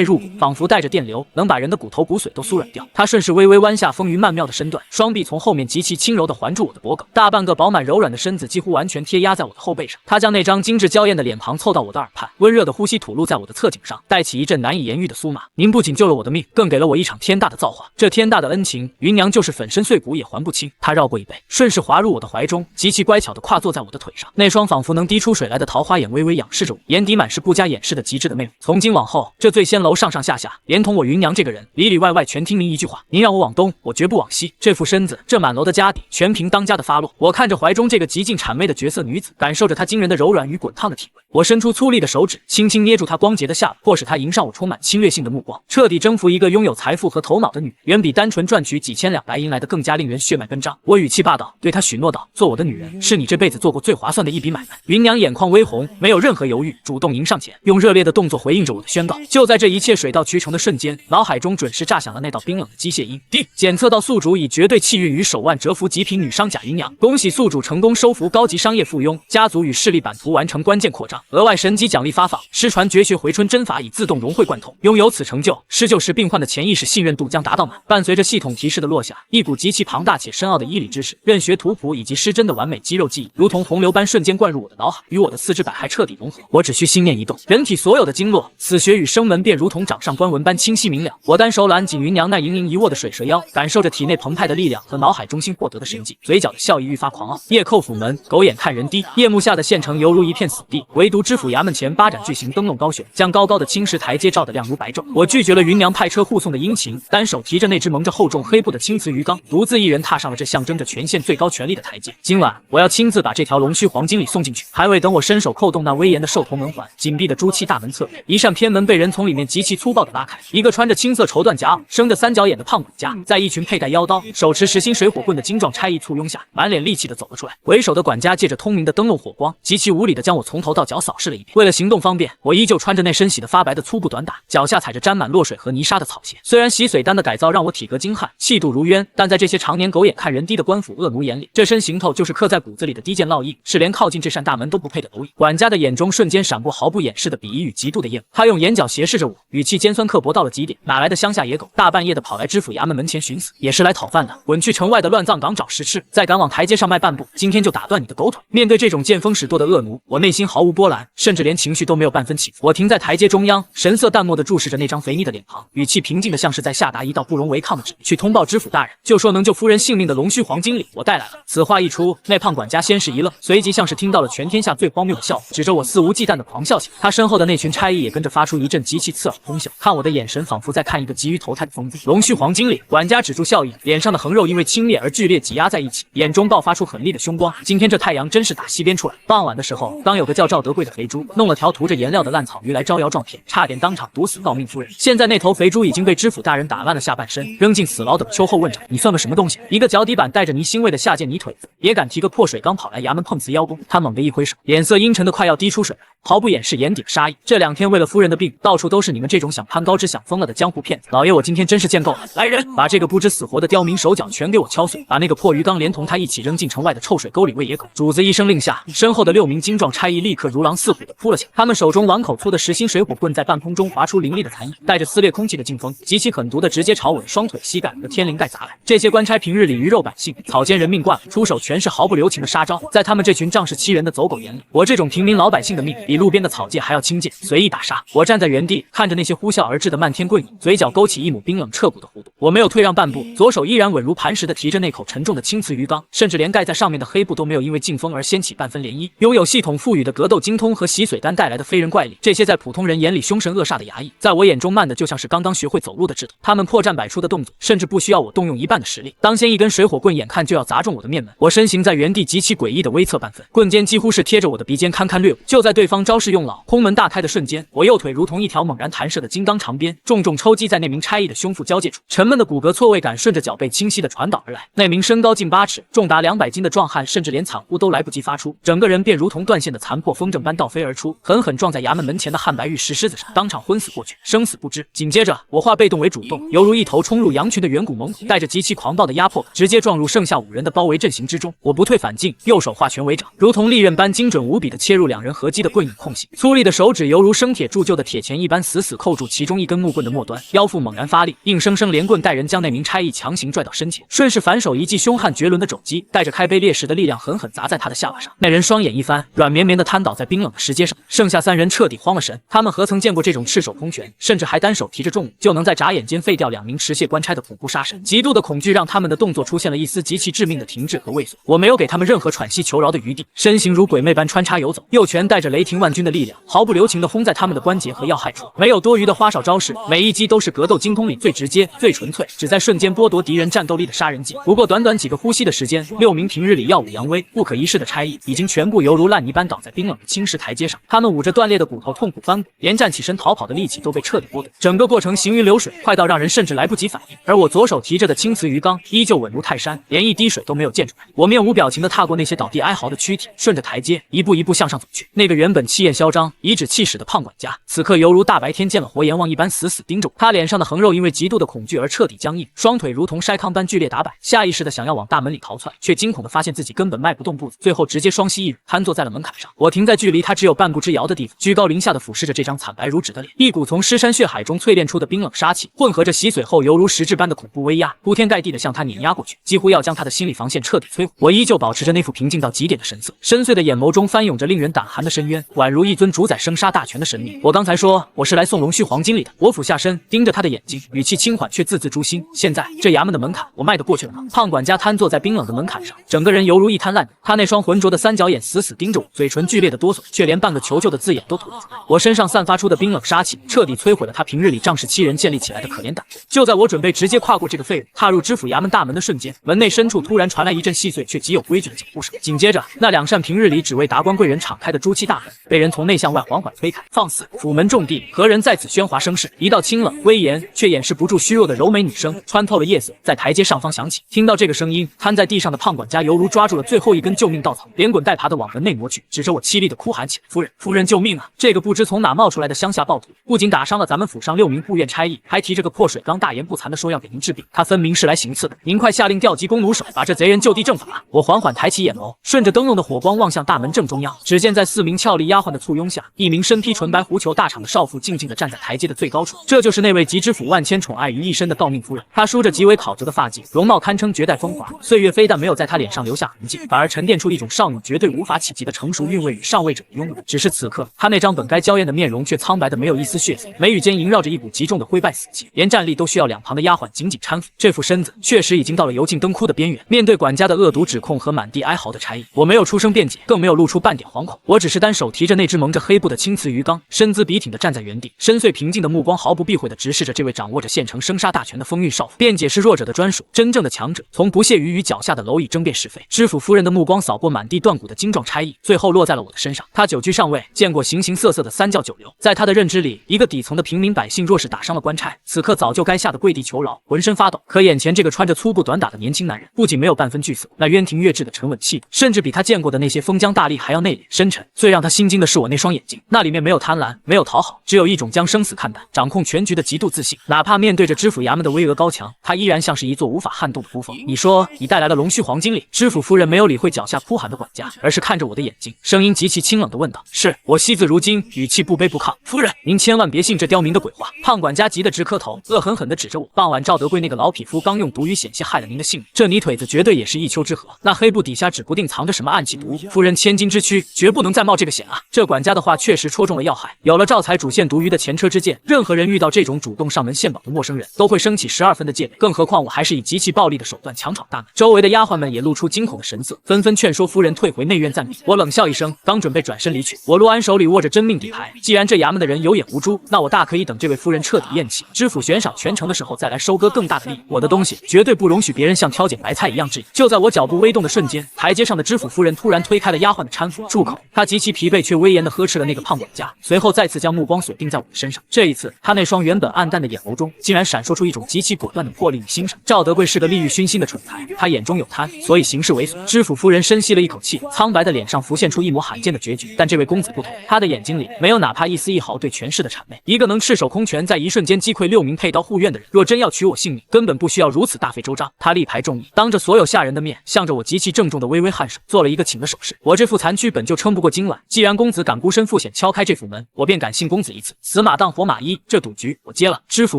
A: 入骨，仿佛带着电流，能把人的骨头骨髓都酥软掉。她顺势微微弯下丰腴曼妙的身段，双臂从后面极其轻柔地环住我的脖颈，大半个饱满柔软的身子几乎完全贴压在我的后背上。她将那张精致娇艳的脸庞凑到我的耳畔，温热的呼吸吐露在我的侧颈上，带起一阵难以言喻的酥麻。您不仅救了我的命，更给了我一场天大的造化，这天大的恩情，芸娘就是粉身碎骨也还不清。她绕过椅背，顺势滑入我的怀中，极其乖巧地跨坐在我的腿上，那双仿佛能滴出水来的桃花眼微微仰视着我，眼底满是不加掩饰的极致的魅力。从今往后，这醉仙楼上上下下，连同我芸云娘这个人，里里外外全听您一句话，您让我往东，我绝不往西。这副身子，这满楼的家底，全凭当家的发落。我看着怀中这个极尽谄媚的绝色女子，感受着她惊人的柔软与滚烫的体味。我伸出粗粝的手指，轻轻捏住她光洁的下巴，迫使她迎上我充满侵略性的目光。彻底征服一个拥有财富和头脑的女人，远比单纯赚取几千两白银来的更加令人血脉奔张。我语气霸道，对她许诺道：做我的女人，是你这辈子做过最划算的一笔买卖。云娘眼眶微红，没有任何犹豫，主动迎上前，用热烈的动作回应着我的宣告。就在这一切水到渠成的瞬间，脑海中准时炸响了那道冰冷的机械音。检测到宿主以绝对气运与手腕折服极品女商贾云娘，恭喜宿主成功收服高级商业附庸，家族与势力版图完成关键扩张。额外神级奖励发放，失传绝学回春针法已自动融会贯通。拥有此成就，施救时病患的潜意识信任度将达到满。伴随着系统提示的落下，一股极其庞大且深奥的医理知识、任学图谱以及失真的完美肌肉记忆，如同洪流般瞬间灌入我的脑海，与我的四肢百骸彻底融合。我只需心念一动，人体所有的经络、此穴与声门便如同掌上观文般清晰明了。我单手揽紧云娘那盈盈一握的水蛇腰，感受着体内澎湃的力量和脑海中心获得的神迹，嘴角的笑意愈发狂傲。夜寇府门，狗眼看人低，夜幕下的县城犹如一片死地，唯独知府衙门前8盏巨型灯笼高悬，将高高的青石台阶照得亮如白昼。我拒绝了云娘派车护送的殷勤，单手提着那只蒙着厚重黑布的青瓷鱼缸，独自一人踏上了这象征着全县最高权力的台阶。今晚我要亲自把这条龙须黄金鲤送进去。还未等我伸手扣动那威严的兽头门环，紧闭的朱漆大门侧面，一扇偏门被人从里面极其粗暴地拉开，一个穿着青色绸缎夹袄、生着三角眼的胖管家，在一群佩戴腰刀、手持实心水火棍的精壮差役簇拥下，满脸戾气地走了出来。为首的管家借着通明的灯笼火光，极其无理地将我从头到脚扫视了一遍。为了行动方便，我依旧穿着那身洗得发白的粗布短打，脚下踩着沾满落水和泥沙的草鞋。虽然洗髓丹的改造让我体格精悍、气度如渊，但在这些常年狗眼看人低的官府恶奴眼里，这身行头就是刻在骨子里的低贱烙印，是连靠近这扇大门都不配的蝼蚁。管家的眼中瞬间闪过毫不掩饰的鄙夷与极度的厌恶，他用眼角斜视着我，语气尖酸刻薄到了极点。哪来的乡下野狗，大半夜的跑来知府衙门门前寻死，也是来讨饭的，滚去城外的乱葬岗找食吃，再敢往台阶上迈半步，今天就打断你的狗腿。面对这种见风使舵的恶奴，我内心毫无波澜，甚至连情绪都没有半分起伏。我停在台阶中央，神色淡漠地注视着那张肥腻的脸庞，语气平静的像是在下达一道不容违抗的旨意，去通报知府大人，就说能救夫人性命的龙须黄金鲤我带来了。此话一出，那胖管家先是一愣，随即像是听到了全天下最荒谬的笑话，指着我肆无忌惮地狂笑起来。他身后的那群差役也跟着发出一阵极其刺耳的哄笑，看我的眼神仿佛在看一个急于投胎的疯子。龙须黄金鲤，管家止住笑意，脸上的横肉因为轻蔑而剧烈挤压在一起，眼中爆发出狠厉的凶光。今天这太阳真是打西边出来。傍晚的时候，刚有个叫赵德贵的肥猪弄了条涂着颜料的烂草鱼来招摇撞骗，差点当场毒死诰命夫人。现在那头肥猪已经被知府大人打烂了下半身，扔进死牢等秋后问斩。你算个什么东西？一个脚底板带着泥腥味的下贱泥腿子，也敢提个破水缸跑来衙门碰瓷邀功？他猛地一挥手，脸色阴沉的快要滴出水来，毫不掩饰眼底的杀意。这2天为了夫人的病，到处都是你们这种想攀高枝想疯了的江湖骗子。老爷，我今天真是见够了！来人，把这个不知死活的刁民手脚全给我敲碎，把那个破鱼缸连同他一起扔进城外的臭水沟里喂野狗。主子一声令下，身后的6名精壮差役立刻如狼似虎地扑了起来，他们手中碗口粗的实心水火棍在半空中划出凌厉的残影，带着撕裂空气的劲风，极其狠毒的直接朝我的双腿、膝盖和天灵盖砸来。这些官差平日里鱼肉百姓、草菅人命惯了，出手全是毫不留情的杀招，在他们这群仗势欺人的走狗眼里，我这种平民老百姓的命比路边的草芥还要轻贱，随意打杀。我站在原地，看着那些呼啸而至的漫天棍影，嘴角勾起一抹冰冷彻骨的弧度。我没有退让半步，左手依然稳如磐石地提着那口沉重的青瓷鱼缸，甚至连盖在上面的黑布都没有因为劲风而掀起半分涟漪。拥有系统赋予的格斗精通和洗髓丹带来的非人怪力，这些在普通人眼里凶神恶煞的衙役，在我眼中慢的就像是刚刚学会走路的稚童。他们破绽百出的动作，甚至不需要我动用一半的实力。当先一根水火棍眼看就要砸中我的面门，我身形在原地极其诡异的微侧半分，棍尖几乎是贴着我的鼻尖堪堪掠过。就在对方招式用老，空门大开的瞬间，我右腿如同一条猛然弹射的金刚长鞭，重重抽击在那名差役的胸腹交界处，沉闷的骨骼错位感顺着脚背清晰地传导而来。那名身高近8尺、重达200斤的壮汉，甚至连惨呼都来不及发出，整个人便如同断线的残破风筝般倒飞而出，狠狠撞在衙门门前的汉白玉石狮子上，当场昏死过去，生死不知。紧接着，我化被动为主动，犹如一头冲入羊群的远古猛虎，带着极其狂暴的压迫感，直接撞入剩下5人的包围阵型之中。我不退反进，右手化拳为掌，如同利刃般精准无比地切入2人合击的棍影空隙，粗粝的手指犹如生铁铸就的铁钳一般，死死扣住其中一根木棍的末端，腰腹猛然发力，硬生生连棍带人将那名差役强行拽到身前，顺势反手一记凶悍绝伦的肘击，带着开碑裂石的力量狠狠砸在他的下巴上。那人双眼一翻，软绵绵地瘫倒在冰冷的石阶上。剩下3人彻底慌了神，他们何曾见过这种赤手空拳，甚至还单手提着重物，就能在眨眼间废掉2名持械官差的恐怖杀神？极度的恐惧让他们的动作出现了一丝极其致命的停滞和畏缩。我没有给他们任何喘息求饶的余地，身形如鬼魅般穿插游走，右拳带着雷霆万钧的力量，毫不留情地轰在他们的关节和要害处。没有多余的花哨招式，每一击都是格斗精通里最直接、最纯粹，只在瞬间剥夺敌人战斗力的杀人技。不过短短几个呼吸的时间，6名平日里耀武扬威、不可一世的差役，已经全部犹如烂泥般倒在冰冷的青石台阶上。他们捂着断裂的骨头痛苦翻滚，连站起身逃跑的力气都被彻底剥夺。整个过程行云流水，快到让人甚至来不及反应。而我左手提着的青瓷鱼缸依旧稳如泰山，连一滴水都没有溅出来。我面无表情地踏过那些倒地哀嚎的躯体，顺着台阶一步一步向上走去。那个原本气焰嚣张、颐指气使的胖管家，此刻犹如大白天见了活阎王一般死死盯着我。他脸上的横肉因为极度的恐惧而彻底僵硬，双腿如同筛糠般剧烈打摆，下意识的想要往大门里逃窜，却惊恐的发现自己根本迈不动步子，最后直接双膝一软，瘫坐在了门槛上。我停在距离他只有半步之遥的地方，居高临下的俯视着这张惨白如纸的脸，一股从尸山血海中淬炼出的冰冷杀气，混合着洗髓后犹如实质般的恐怖威压，铺天盖地的向他碾压过去，几乎要将他的心理防线彻底摧毁。我依旧保持着那副平静到极点的神色，深邃的眼眸中翻涌着令人胆寒的深渊，宛如一尊主宰生杀大权的神明。我刚才说我是来送龙须黄金里的，我俯下身盯着他的眼睛，语气轻缓却字字诛心。现在这衙门的门槛我迈得过去了吗？胖管家瘫坐在冰冷的门槛上，整个人犹如一滩烂泥，他那双浑浊的三角眼死死盯着我，嘴唇剧烈的哆嗦，却连半个求救的字眼都吐不出来。我身上散发出的冰冷杀气，彻底摧毁了他平日里仗势欺人建立起来的可怜胆魄。就在我准备直接跨过这个废物，踏入知府衙门大门的瞬间，门内深处突然传来一阵细碎却极有规矩的脚步声，紧接着那2扇平日里只为达官贵人敞开的朱漆大门，被人从内向外缓缓推开。放肆！府门重地，何人在此喧哗生事？一道清冷、威严却掩饰不住虚弱的柔美女声穿透了夜色，在台阶上方响起。听到这个声音，瘫在地上的胖管家犹如抓住了最后一根救命稻草，连滚带爬的往门内挪去，指着我凄厉的哭喊起来：“夫人，夫人救命啊！这个不知从哪冒出来的乡下暴徒，不仅打伤了咱们府上6名护院差役，还提着个破水缸，大言不惭的说要给您治病。他分明是来行刺的，您快下令调集弓弩手，把这贼人就地正法啊！”我缓缓抬起眼眸，顺着灯笼的火光望向大门正中央，只见在4名俏丽丫鬟的簇拥下，一名身披纯白狐裘大氅的少妇静静地站在台阶的最高处。这就是那位集知府万千宠爱于一身的诰命夫人。她梳着极为考究的发髻，容貌堪称绝代风华，岁月非但没有在她脸上留下痕迹，反而沉淀出一种少女绝对无法企及的成熟韵味与上位者的拥有。只是此刻，她那张本该娇艳的面容却苍白的没有一丝血色，眉宇间萦绕着一股极重的灰败死气，连站立都需要2旁的丫鬟紧紧搀扶。这副身子确实已经到了油尽灯枯的边缘。面对管家的恶毒指控和满地哀嚎的差役，我没有出声辩解，更没有露出半点惶恐。我只是单手提着那只蒙着黑布的青瓷鱼缸，身姿笔挺地站在原地，深邃平静的目光毫不避讳地直视着这位掌握着县城生杀大权的风韵少妇。辩解是弱者的专属，真正的强者从不屑于与脚下的蝼蚁争辩是非。知府夫人的目光扫过满地断骨的精壮差役，最后落在了我的身上。他久居上位，见过形形色色的三教九流，在他的认知里，一个底层的平民百姓若是打伤了官差，此刻早就该吓得跪地求饶，浑身发抖。可眼前这个穿着粗布短打的年轻男人，不仅没有半分惧色，那渊庭月质的沉稳气度，甚至比他见过的那些封疆大吏还要内敛深沉。最让他心惊的是我那双眼睛，那里面没有贪婪，没有讨好，只有一种将生死看淡、掌控全局的极度自信。哪怕面对着知府衙门的巍峨高墙，他依然像是一座无法撼动的孤峰。你说你带来了龙须黄金里？知府夫人没有理会脚下哭喊的管家，而是看着我的眼睛，声音极其清冷地问道：“是。”我惜字如金，语气不卑不亢：“夫人，您千万别信这刁民的鬼话。”胖管家急得直磕头，恶狠狠地指着我：“傍晚赵德贵那个老匹夫刚用毒语险些害了您的性命，这泥腿子绝对也是一丘之貉。那黑布底下指不定藏着什么暗器毒物，夫人千金之躯，绝不能再冒这个险啊！”这管家的话确实戳中了要害。有了赵财主献毒鱼的前车之鉴，任何人遇到这种主动上门献宝的陌生人，都会升起12分的戒备。更何况我还是以极其暴力的手段强闯大门。周围的丫鬟们也露出惊恐的神色，纷纷劝说夫人退回内院暂避。我冷笑一声，刚准备转身离去，我陆安手里握着真命底牌，既然这衙门的人有眼无珠，那我大可以等这位夫人彻底咽气，知府悬赏全城的时候再来收割更大的利益。我的东西绝对不容许别人像挑拣白菜一样质疑。就在我脚步微动的瞬间，台阶上的知府夫人突然推开了丫鬟的搀扶，住口！她极其疲惫却威严地呵斥了那个胖管家，随后再次将目光锁定在我的身上。这一次，她那双原本暗淡的眼眸中，竟然闪烁出一种极其果断的魄力与欣赏。赵德贵是个利欲熏心的蠢材，他眼中有贪，所以行事猥琐。知府夫人深吸了一口气，苍白的脸上浮现出一抹罕见的决绝。但这位公子不同，他的眼睛里没有哪怕一丝一毫对权势的谄媚。一个能赤手空拳在一瞬间击溃6名配刀护院的人，若真要取我性命，根本不需要如此大费周章。他力排众议，当着所有下人的面，向着我极其郑重的微微颔首，做了一个请的手势。我这副残躯本就撑不过今晚，既然公子敢孤身赴险敲开这府门，我便敢信公子一次。死马当活马医，这赌局我接了。知府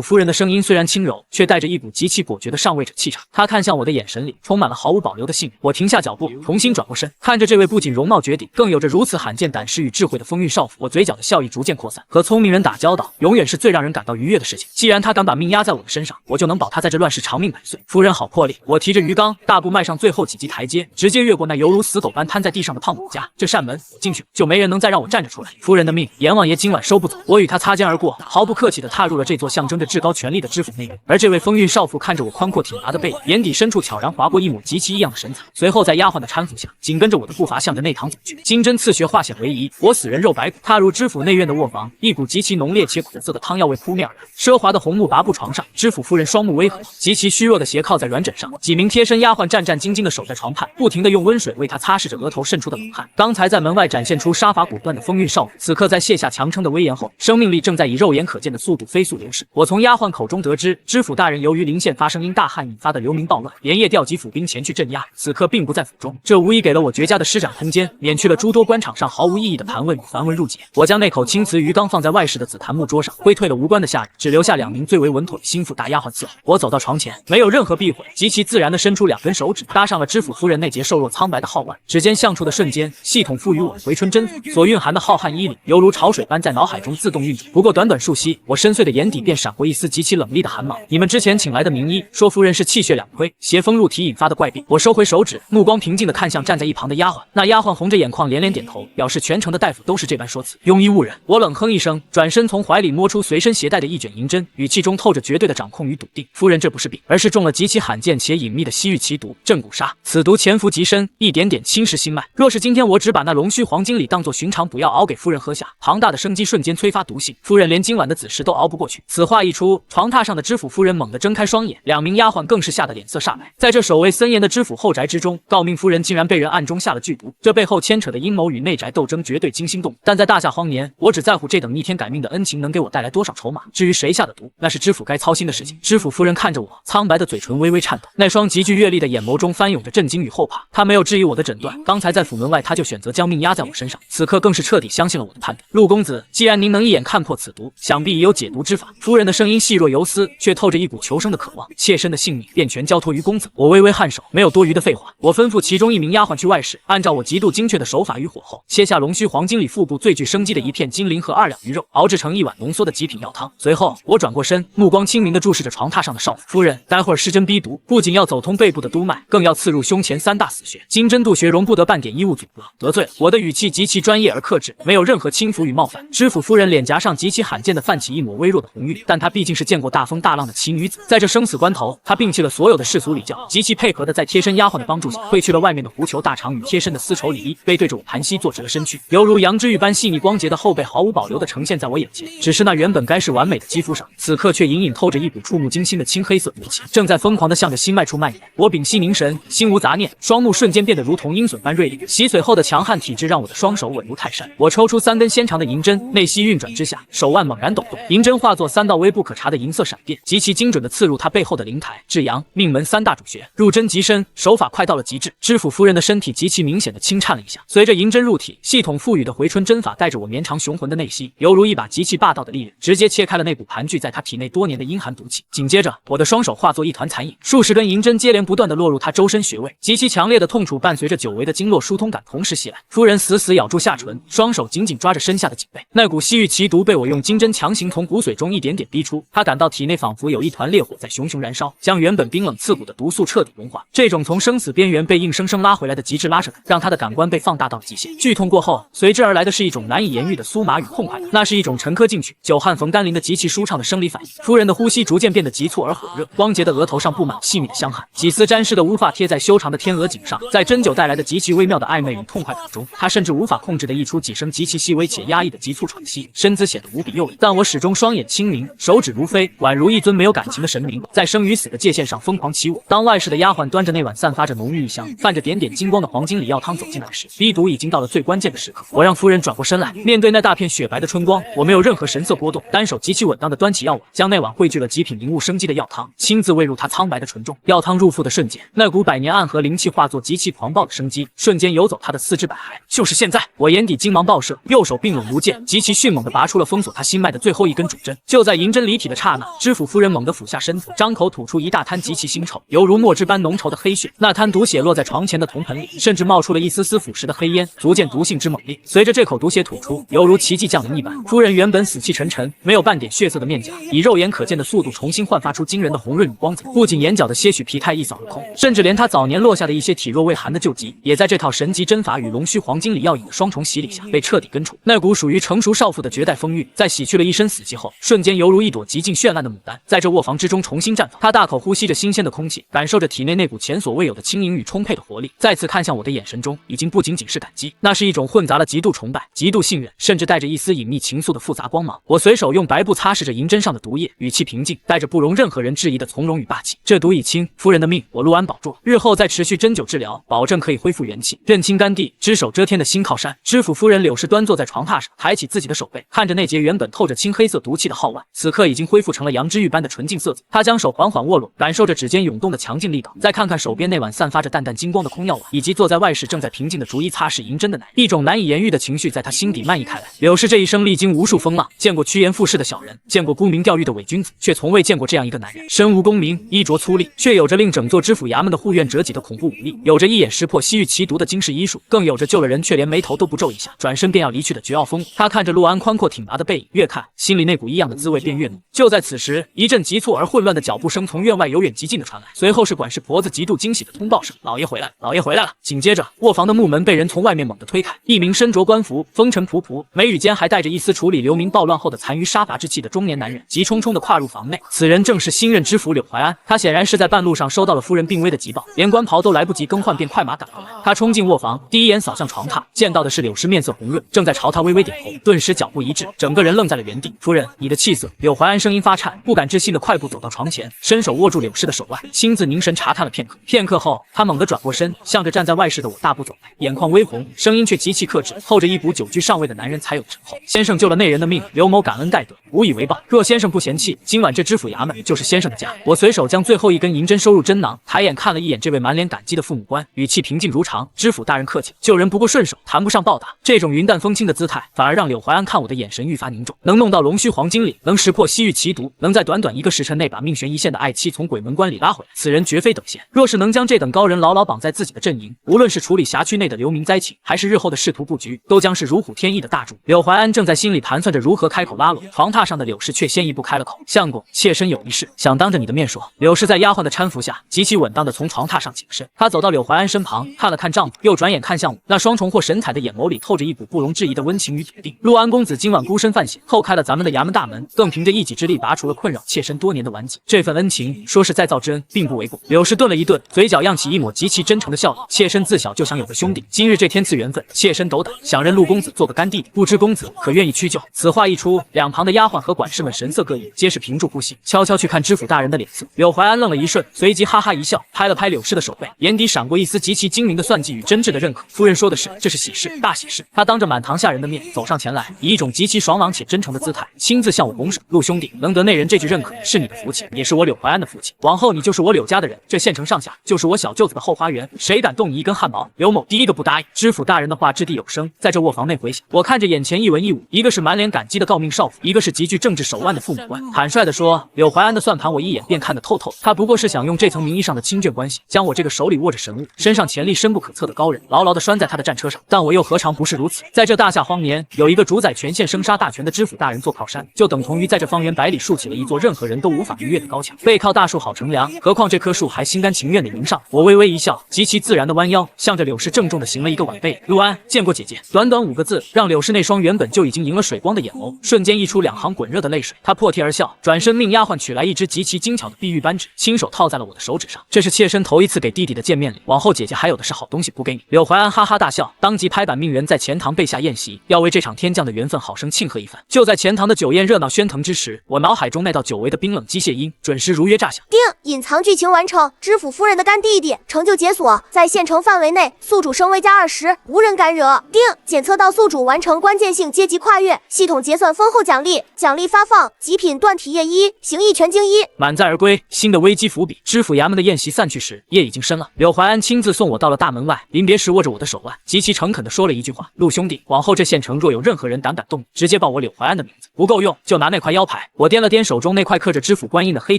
A: 夫人的声音虽然轻柔，却带着一股极其果决的上位者气场。她看向我的眼神里充满了毫无保留的信任。我停下脚步，重新转过身，看着这位不仅容貌绝顶，更有着如此罕见胆识与智慧的风韵少妇，我嘴角的笑意逐渐扩散。和聪明人打交道，永远是最让人感到愉悦的事情。既然他敢把命压在我的身上，我就能保他在这乱世长命百岁。夫人好魄力！我提着鱼缸，大步迈上最后几级台阶，直接越过那犹如死狗般瘫在地上的胖管家。这扇门我进去，就没人能再让我站着出来。夫人的命，阎王爷今晚收不走。我与他擦肩而过，毫不客气地踏入了这座象征着至高权力的知府内院。而这位风韵少妇看着我宽阔挺拔的背影，眼底深处悄然划过一抹极其异样的神采。随后在丫鬟的搀扶下，紧跟着我的步伐向着内堂走去。金针刺穴，化险为夷，我死人肉白骨。踏入知府内院的卧房，一股极其浓烈且苦涩的汤药味扑面而来。奢华的红木拔布床上，知府夫人双目微合，极其虚弱的斜靠在软枕上，几名贴身丫鬟战战兢兢地守在床畔，不停地用温水为她擦拭着额头渗出的冷汗。刚才在门外展现出杀伐果断的风韵少女，此刻在卸下强撑的威严后，生命力正在以肉眼可见的速度飞速流逝。我从丫鬟口中得知，知府大人由于临县发生因大旱引发的流民暴乱，连夜调集府兵前去镇压，此刻并不在府中。这无疑给了我绝佳的施展空间，免去了诸多官场上毫无意义的盘问与繁文缛节。我将那口青瓷鱼缸放在外室的紫檀木桌上，挥退了无关的下人，只留下2名最为稳妥的心腹大丫鬟伺候。我走到床前，没有任何避讳，极其自然地伸出2根手指，搭上了知府夫人那截瘦弱苍白的皓腕。指尖相触的瞬间，系统赋予我回春针法所蕴含的浩瀚衣领，犹如潮水般在脑海中自动运转。不过短短数息，我深邃的眼底便闪过一丝极其冷厉的寒芒。你们之前请来的名医说夫人是气血两亏、邪风入体引发的怪病。我收回手指，目光平静地看向站在一旁的丫鬟。那丫鬟红着眼眶连连点头，表示全城的大夫都是这般说辞，庸医误人。我冷哼一声，转身从怀里摸出随身携带的一卷银针，语气中透着绝对的掌控与笃定。夫人这不是病，而是中了极其罕见且隐秘的西域奇毒镇骨砂。此毒潜伏极深，一点点侵蚀心脉。若是今天我只把那龙须黄金里当作寻常补药熬给夫人喝下，庞大的生机瞬间催发毒性，夫人连今晚的子时都熬不过去。此话一出，床榻上的知府夫人猛地睁开双眼，2名丫鬟更是吓得脸色煞白。在这守卫森严的知府后宅之中，诰命夫人竟然被人暗中下了剧毒，这背后牵扯的阴谋与内宅斗争绝对惊心动魄。但在大夏荒年，我只在乎这等逆天改命的恩情能给我带来多少筹码，至于谁下的毒，那是知府该操心的事情。知府夫人看着我，苍白的嘴唇微微颤抖，那双极具阅历的眼眸中翻涌着震惊与后怕。她没有质疑我的诊断，刚才在府门外，她就选择将命压在我身上，此刻更是彻底相信了我的判断。陆公子，既然您能一眼看破此毒，想必已有解毒之法。夫人的声音细若游丝，却透着一股求生的渴望，妾身的性命便全交托于公子。我微微颔首，没有多余的废话，我吩咐其中1名丫鬟去外室，按照我极度精确的手法与火候，切下龙须黄金里腹部最具生机的一片金鳞和2两鱼肉，熬制成1碗浓缩的极品药汤。随后我转过身，目光清明地注视着床榻上的少妇。夫人，待会儿施针逼毒，不仅要走通背部的督脉，更要刺入胸前3大死穴，金针渡穴容不得半点衣物阻隔。得罪了。我的语气极其专业而克制，没有任何轻浮与冒犯。知府夫人脸颊上极其罕见地泛起一抹微弱的红晕，但她毕竟是见过大风大浪的奇女子，在这生死关头，她摒弃了所有的世俗礼教，极其配合地在贴身丫鬟的帮助下，褪去了外面的狐裘大长与贴身的丝绸里衣，背对着我盘膝坐直了身躯，犹如羊脂玉般细腻光洁的后背毫无保留地呈现在我眼前。只是那原本该是完美的肌肤上，此刻却隐隐透着一股触目惊心的青黑色毒气，正在疯狂地向着心脉处蔓延。我屏息凝神，心无杂念，双目瞬间变得如同鹰隼般锐利。洗髓后的强悍体质让我的双手稳如泰山。我抽出3根纤长的银针，内息运转之下，手腕猛然抖动，银针化作3道微不可察的银色闪电，极其精准地刺入他背后的灵台、至阳、命门3大主穴，入针极深，手法快到了极致。知府夫人的身体极其明显地轻颤了一下，随着银针入体，系统赋予的回春针法带着我绵长雄浑的内息，犹如一把极其霸道的利刃，直接切开了那股盘踞在他体内多年的阴寒毒气。紧接着，我的双手化作一团残影，数十根银针接连不断地落入他周身穴位，极其强烈的痛楚伴随着久违的经络疏通感同时袭来。夫人死死咬住下唇，双手紧紧抓着身下的颈背，那股西域奇毒被我用金针强行从骨髓中一点点逼出。他感到体内仿佛有一团烈火在熊熊燃烧，将原本冰冷刺骨的毒素彻底融化。这种从生死边缘被硬生生拉回来的极致拉扯感，让他的感官被放大到了极限。剧痛过后，随之而来的是一种难以言喻的酥麻与痛快感，那是一种沉疴进去、久旱逢甘霖的极其舒畅的生理反应。夫人的呼吸逐渐变得急促而火热，光洁的额头上布满细密的香汗，几丝沾湿的乌发贴在修长的天鹅颈上，在针灸带来的极其微妙的暧昧与痛快感中，她甚至无法控制地溢出几声极其细微且压抑的急促喘息，身姿显得无比诱人。但我始终双眼清明，手指如飞，宛如一尊没有感情的神明，在生与死的界限上疯狂起舞。当外室的丫鬟端着那碗散发着浓郁异香、泛着点点金光的黄金里药汤走进来时，逼毒已经到了最关键的时刻。我让夫人转过身来，面对那大片雪白的春光，我没有任何神色波动，单手极其稳当地端起药碗，将那碗汇聚了极品灵物生机的药汤亲自喂入他苍白的唇中。药汤入腹的瞬间，那股百年暗河灵气化作极其狂暴的生机，瞬间游走他的4肢百骸。就是现在，我眼底金芒爆射，右手并拢如剑，极其迅猛地拔出了封锁他心脉的最后一根主针。就在银针离体的刹那，知府夫人猛地俯下身子，张口吐出一大滩极其腥臭，犹如墨汁般浓稠的黑血。那滩毒血落在床前的铜盆里，甚至冒出了一丝丝腐蚀的黑烟，足见毒性之猛烈。随着这口毒血吐出，犹如奇迹降临一般，夫人原本死气沉沉、没有半点血色的面颊，以肉眼可见的速度重新焕发出惊人的红润与光泽。不仅眼角的些许疲态一扫而空，甚至连她早年落下的一些体弱未寒的旧疾，也在这套神级针法与龙须黄金里药引的双重洗礼下被彻底根除。那股属于成熟少妇的绝代风韵，在洗去了一身死气后，后，瞬间犹如一朵极尽绚烂的牡丹，在这卧房之中重新绽放。他大口呼吸着新鲜的空气，感受着体内那股前所未有的轻盈与充沛的活力，再次看向我的眼神中，已经不仅仅是感激，那是一种混杂了极度崇拜、极度信任，甚至带着一丝隐秘情愫的复杂光芒。我随手用白布擦拭着银针上的毒液，语气平静，带着不容任何人质疑的从容与霸气。这毒已清，夫人的命我陆安保住，日后再持续针灸治疗，保证可以恢复元气，认清甘地，只手遮天的新靠山。知府夫人柳氏端坐在床榻上，抬起自己的手背，看着那截原本透着青黑色毒气的皓腕，此刻已经恢复成了羊脂玉般的纯净色泽。她将手缓缓握落，感受着指尖涌动的强劲力道，再看看手边那碗散发着淡淡金光的空药碗，以及坐在外室正在平静的逐一擦拭银针的奶，一种难以言喻的情绪在她心底漫溢开来。柳氏这一生历经无数风浪，见过趋炎附势的小人，见过沽名钓誉的伪君子，却从未见过这样一个男人。身无功名，衣着粗粝，却有着令整座知府衙门的护院折戟的恐怖武力，有着一眼识破西域奇毒的惊世医术，更有着救了人却连眉头都不皱一下，转身便要离去的绝傲风骨。他看着陆安宽阔挺拔的背影，越看心里那股异样的滋味便越浓。就在此时，一阵急促而混乱的脚步声从院外由远及近的传来，随后是管事婆子极度惊喜的通报声：“老爷回来了，老爷回来了！”紧接着，卧房的木门被人从外面猛地推开，一名身着官服、风尘仆仆、眉宇间还带着一丝处理流民暴乱后的残余杀伐之气的中年男人，急冲冲地跨入房内。此人正是新任知府柳怀安，他显然是在半路上收到了夫人病危的急报，连官袍都来不及更换，便快马赶过来。他冲进卧房，第一眼扫向床榻，见到的是柳氏面色红润，正在朝他微微点头，顿时脚步一滞，整个人愣在了原地。夫人，你的气色。柳怀安声音发颤，不敢置信的快步走到床前，伸手握住柳氏的手腕，亲自凝神查看了片刻。片刻后，他猛地转过身，向着站在外室的我大步走来，眼眶微红，声音却极其克制，透着一股久居上位的男人才有的醇厚。先生救了那人的命，刘某感恩戴德，无以为报。若先生不嫌弃，今晚这知府衙门就是先生的家。我随手将最后一根银针收入针囊，抬眼看了一眼这位满脸感激的父母官，语气平静如常：“知府大人客气，救人不过顺手，谈不上报答。”这种云淡风轻的姿态，反而让柳怀安看我的眼神愈发凝重。能弄到龙须黄金里，能识破西域奇毒，能在短短1个时辰内把命悬一线的爱妻从鬼门关里拉回来，此人绝非等闲。若是能将这等高人牢牢绑在自己的阵营，无论是处理辖区内的流民灾情，还是日后的仕途布局，都将是如虎添翼的大助。柳怀安正在心里盘算着如何开口拉拢，床榻上的柳氏却先一步开了口：“相公，妾身有一事，想当着你的面说。”柳氏在丫鬟的搀扶下，极其稳当的从床榻上起了身。她走到柳怀安身旁，看了看丈夫，又转眼看向我，那双重获神采的眼眸里透着一股不容置疑的温情与笃定。陆安公子今晚孤身犯险，叩开了咱们的衙门大门，更凭着一己之力拔除了困扰妾身多年的顽疾，这份恩情，说是再造之恩，并不为过。柳氏顿了一顿，嘴角漾起一抹极其真诚的笑意：“妾身自小就想有个兄弟，今日这天赐缘分，妾身斗胆，想认陆公子做个干弟弟，不知公子可愿意屈就？”此话一出，两旁的丫鬟和管事们神色各异，皆是屏住呼吸，悄悄去看知府大人的脸色。柳怀安愣了一瞬，随即哈哈一笑，拍了拍柳氏的手背，眼底闪过一丝极其精明的算计与真挚的认可：“夫人说的是，这是喜事，大喜事。”他当着满堂下人的面走上前来，以一种极其爽朗且真诚的姿态，亲自向我拱手：“陆兄弟，能得那人这句认可，是你的福气，也是我柳怀安的福气。往后你就是我柳家的人，这县城上下就是我小舅子的后花园，谁敢动你一根汗毛，刘某第一个不答应。”知府大人的话掷地有声，在这卧房内回响。我看着眼前一文一武，一个是满脸感激的诰命少妇，一个是极具政治手腕的父母官。坦率地说，柳怀安的算盘我一眼便看得透透，他不过是想用这层名义上的亲眷关系，将我这个手里握着神物、身上潜力深不可测的高人，牢牢地拴在他的战车上。但我又何尝不是如此？在这大夏荒年，有一个主宰全县生杀大权的知府大人做靠山，就等同于在这方圆百里竖起了一座任何人都无法逾越的高墙。背靠大树好乘凉，何况这棵树还心甘情愿地迎上。我微微一笑，极其自然地弯腰，向着柳氏郑重地行了一个晚辈：“陆安，见过姐姐。”短短5个字，让柳氏那双原本就已经赢了水光的眼眸，瞬间溢出2行滚热的泪水。她破涕而笑，转身命丫鬟取来一只极其精巧的碧玉扳指，亲手套在了我的手指上。这是妾身头一次给弟弟的见面礼，往后姐姐还有的是好东西补给你。柳怀安哈哈大笑，当即拍板命人在前堂备下宴席，要为这场天降的缘分好生庆贺一番。就在前堂的酒宴热闹喧腾之时，我脑海中那道久违的冰冷机械音准时如约炸响。
B: 叮，隐藏剧情完成，知府夫人的干弟弟成就解锁，在县城范围内宿主升威加20，无人干扰。叮，检测到宿主完成关键性阶级跨越，系统结算丰厚奖励，奖励发放极品锻体液1，形意全精1。满载而归，新的危机伏笔。知府衙门的宴席散去时，夜已经深了。柳怀安亲自送我到了大门外，临别时握着我的手腕，极其诚恳地说了一句话：“陆兄弟，往后这县城若有任何人胆敢动你，直接报我柳怀安的名字，不够用就拿那块腰牌。”我掂了掂手中那块刻着知府官印的黑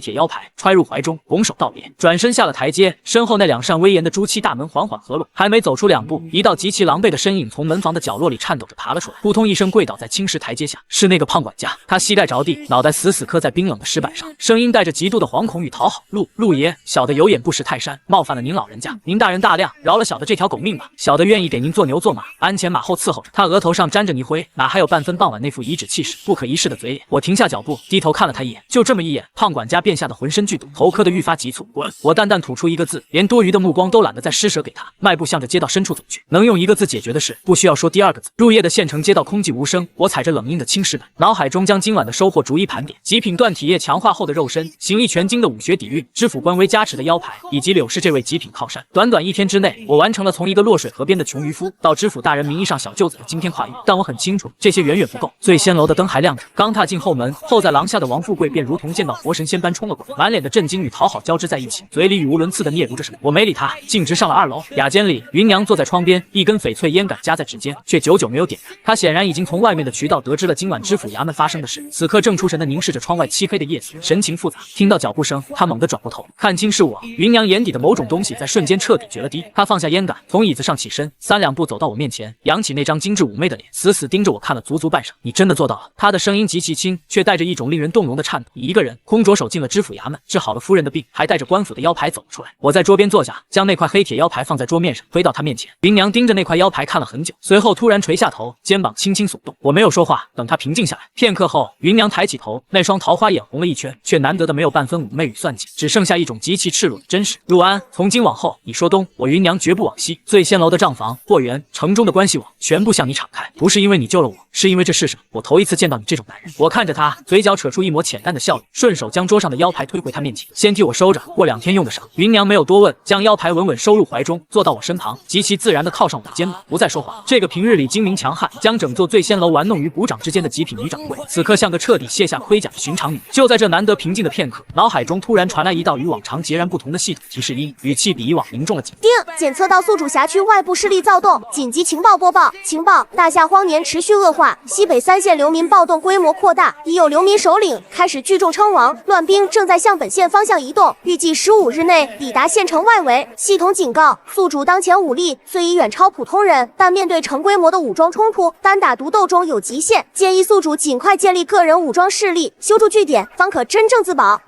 B: 铁腰牌，揣入怀中，拱手道别，转身下了台阶。身后那2扇威严的朱漆大门缓缓合拢，还没走出2步，一道极其狼狈的身影从门房的角落里颤抖着爬了出来，扑通一声跪倒在青石台阶下。是那个胖管家。
A: 他膝盖着地，脑袋死死磕在冰冷的石板上，声音带着极度的惶恐与讨好。陆爷，小的有眼不识泰山，冒犯了您老人家，您大人大量，饶了小的这条狗命吧。小的愿意给您做牛做马，鞍前马后伺候着。他额头上沾着泥灰，哪还有半分傍晚那副颐指气使、不可一世的嘴脸。我停下脚步，低头看了他一眼，就这么一眼，胖管家便吓得浑身剧动，头磕得愈发急促。滚！我淡淡吐出一个字，连多余的目光都懒得再施舍给他，迈步向着街道深处走去。能用一个字解决的事，不需要说第二个字。入夜的县城街道空寂无声，我踩着冷硬的青石板，脑海中将今晚的收获逐一盘点：极品锻体液强化后的肉身，形意全经的武学底蕴，知府官威加持的腰牌，以及柳氏这位极品靠山。短短1天之内，我完成了从一个落水河边的穷渔夫到知府大人名义上小舅子的惊天跨越。但我很清楚，这些远远不够。醉仙楼的灯还亮着，刚踏进后门，候在廊下的王富贵便如同见到活神仙般冲了过来，满脸的震惊与讨好交织在一起，嘴里语无伦次的嗫嚅着什么。我没理他，径直上了2楼。雅间里，芸娘坐在窗边，一根翡翠烟杆夹在指尖，却久久没有点燃。她显然已经从外面的渠道得知了今晚知府衙门发生的事，此刻正出神地凝视着窗外漆黑的夜色，神情复杂。听到脚步声，她猛地转过头，看清是我。芸娘眼底的某种东西在瞬间彻底决了堤，她放下烟杆，从椅子上起身，3两步走到我面前，扬起那张精致妩媚的脸，死死盯着我看了足足半晌。你真的做到了？她的声音极其轻，却带着一种令人动容的颤抖。一个人空着手进了知府衙门，治好了夫人的病，还带着官府的腰牌走了出来。我在桌边坐下，将那块黑铁腰牌放在桌面上，推到她面前。芸娘盯着那块腰牌看了很久，随后突然垂下头，肩膀轻轻耸动。我没有说话，等她平静下来。片刻后，芸娘抬起头，那双桃花眼红了一圈，却难得的没有半分妩媚与算计，只剩下一种极其赤裸的真实。陆安，从今往后，你说东，我芸娘绝不往西。醉仙楼的账房、货源、城中的关系网，全部向你敞开。不是因为你救了我，是因为这世上我头一次见到你这种男人。我看着他，嘴角扯出一抹浅淡的笑意，顺手将桌上的腰牌推回他面前，先替我收着，过2天用得上。芸娘没有多问，将腰牌稳稳收入怀中，坐到我身旁，极其自然地靠上我的肩膀，不再说话。这个平日里精明强悍，将整座醉仙楼玩弄于股掌之间的极品女掌柜，此刻像个彻底卸下盔甲的寻常女。就在这难得平静的片刻，脑海中突然传来一道与往常截然不同的系统提示音，语气比以往凝重了几分。
B: 检测到宿主辖区外部势力躁动，紧急情报播报。情报：大夏荒年持续恶化，西北3县流民暴动规模扩大，已有流民首领开始聚众称王，乱兵正在向本县方向移动，预计15日内抵达县城外围。系统警告：宿主当前武力虽已远超普通人，但面对成规模的武装冲突，单打独斗中有极限，建议宿主尽快建立个人武装势力，修筑据点，方可真正自保。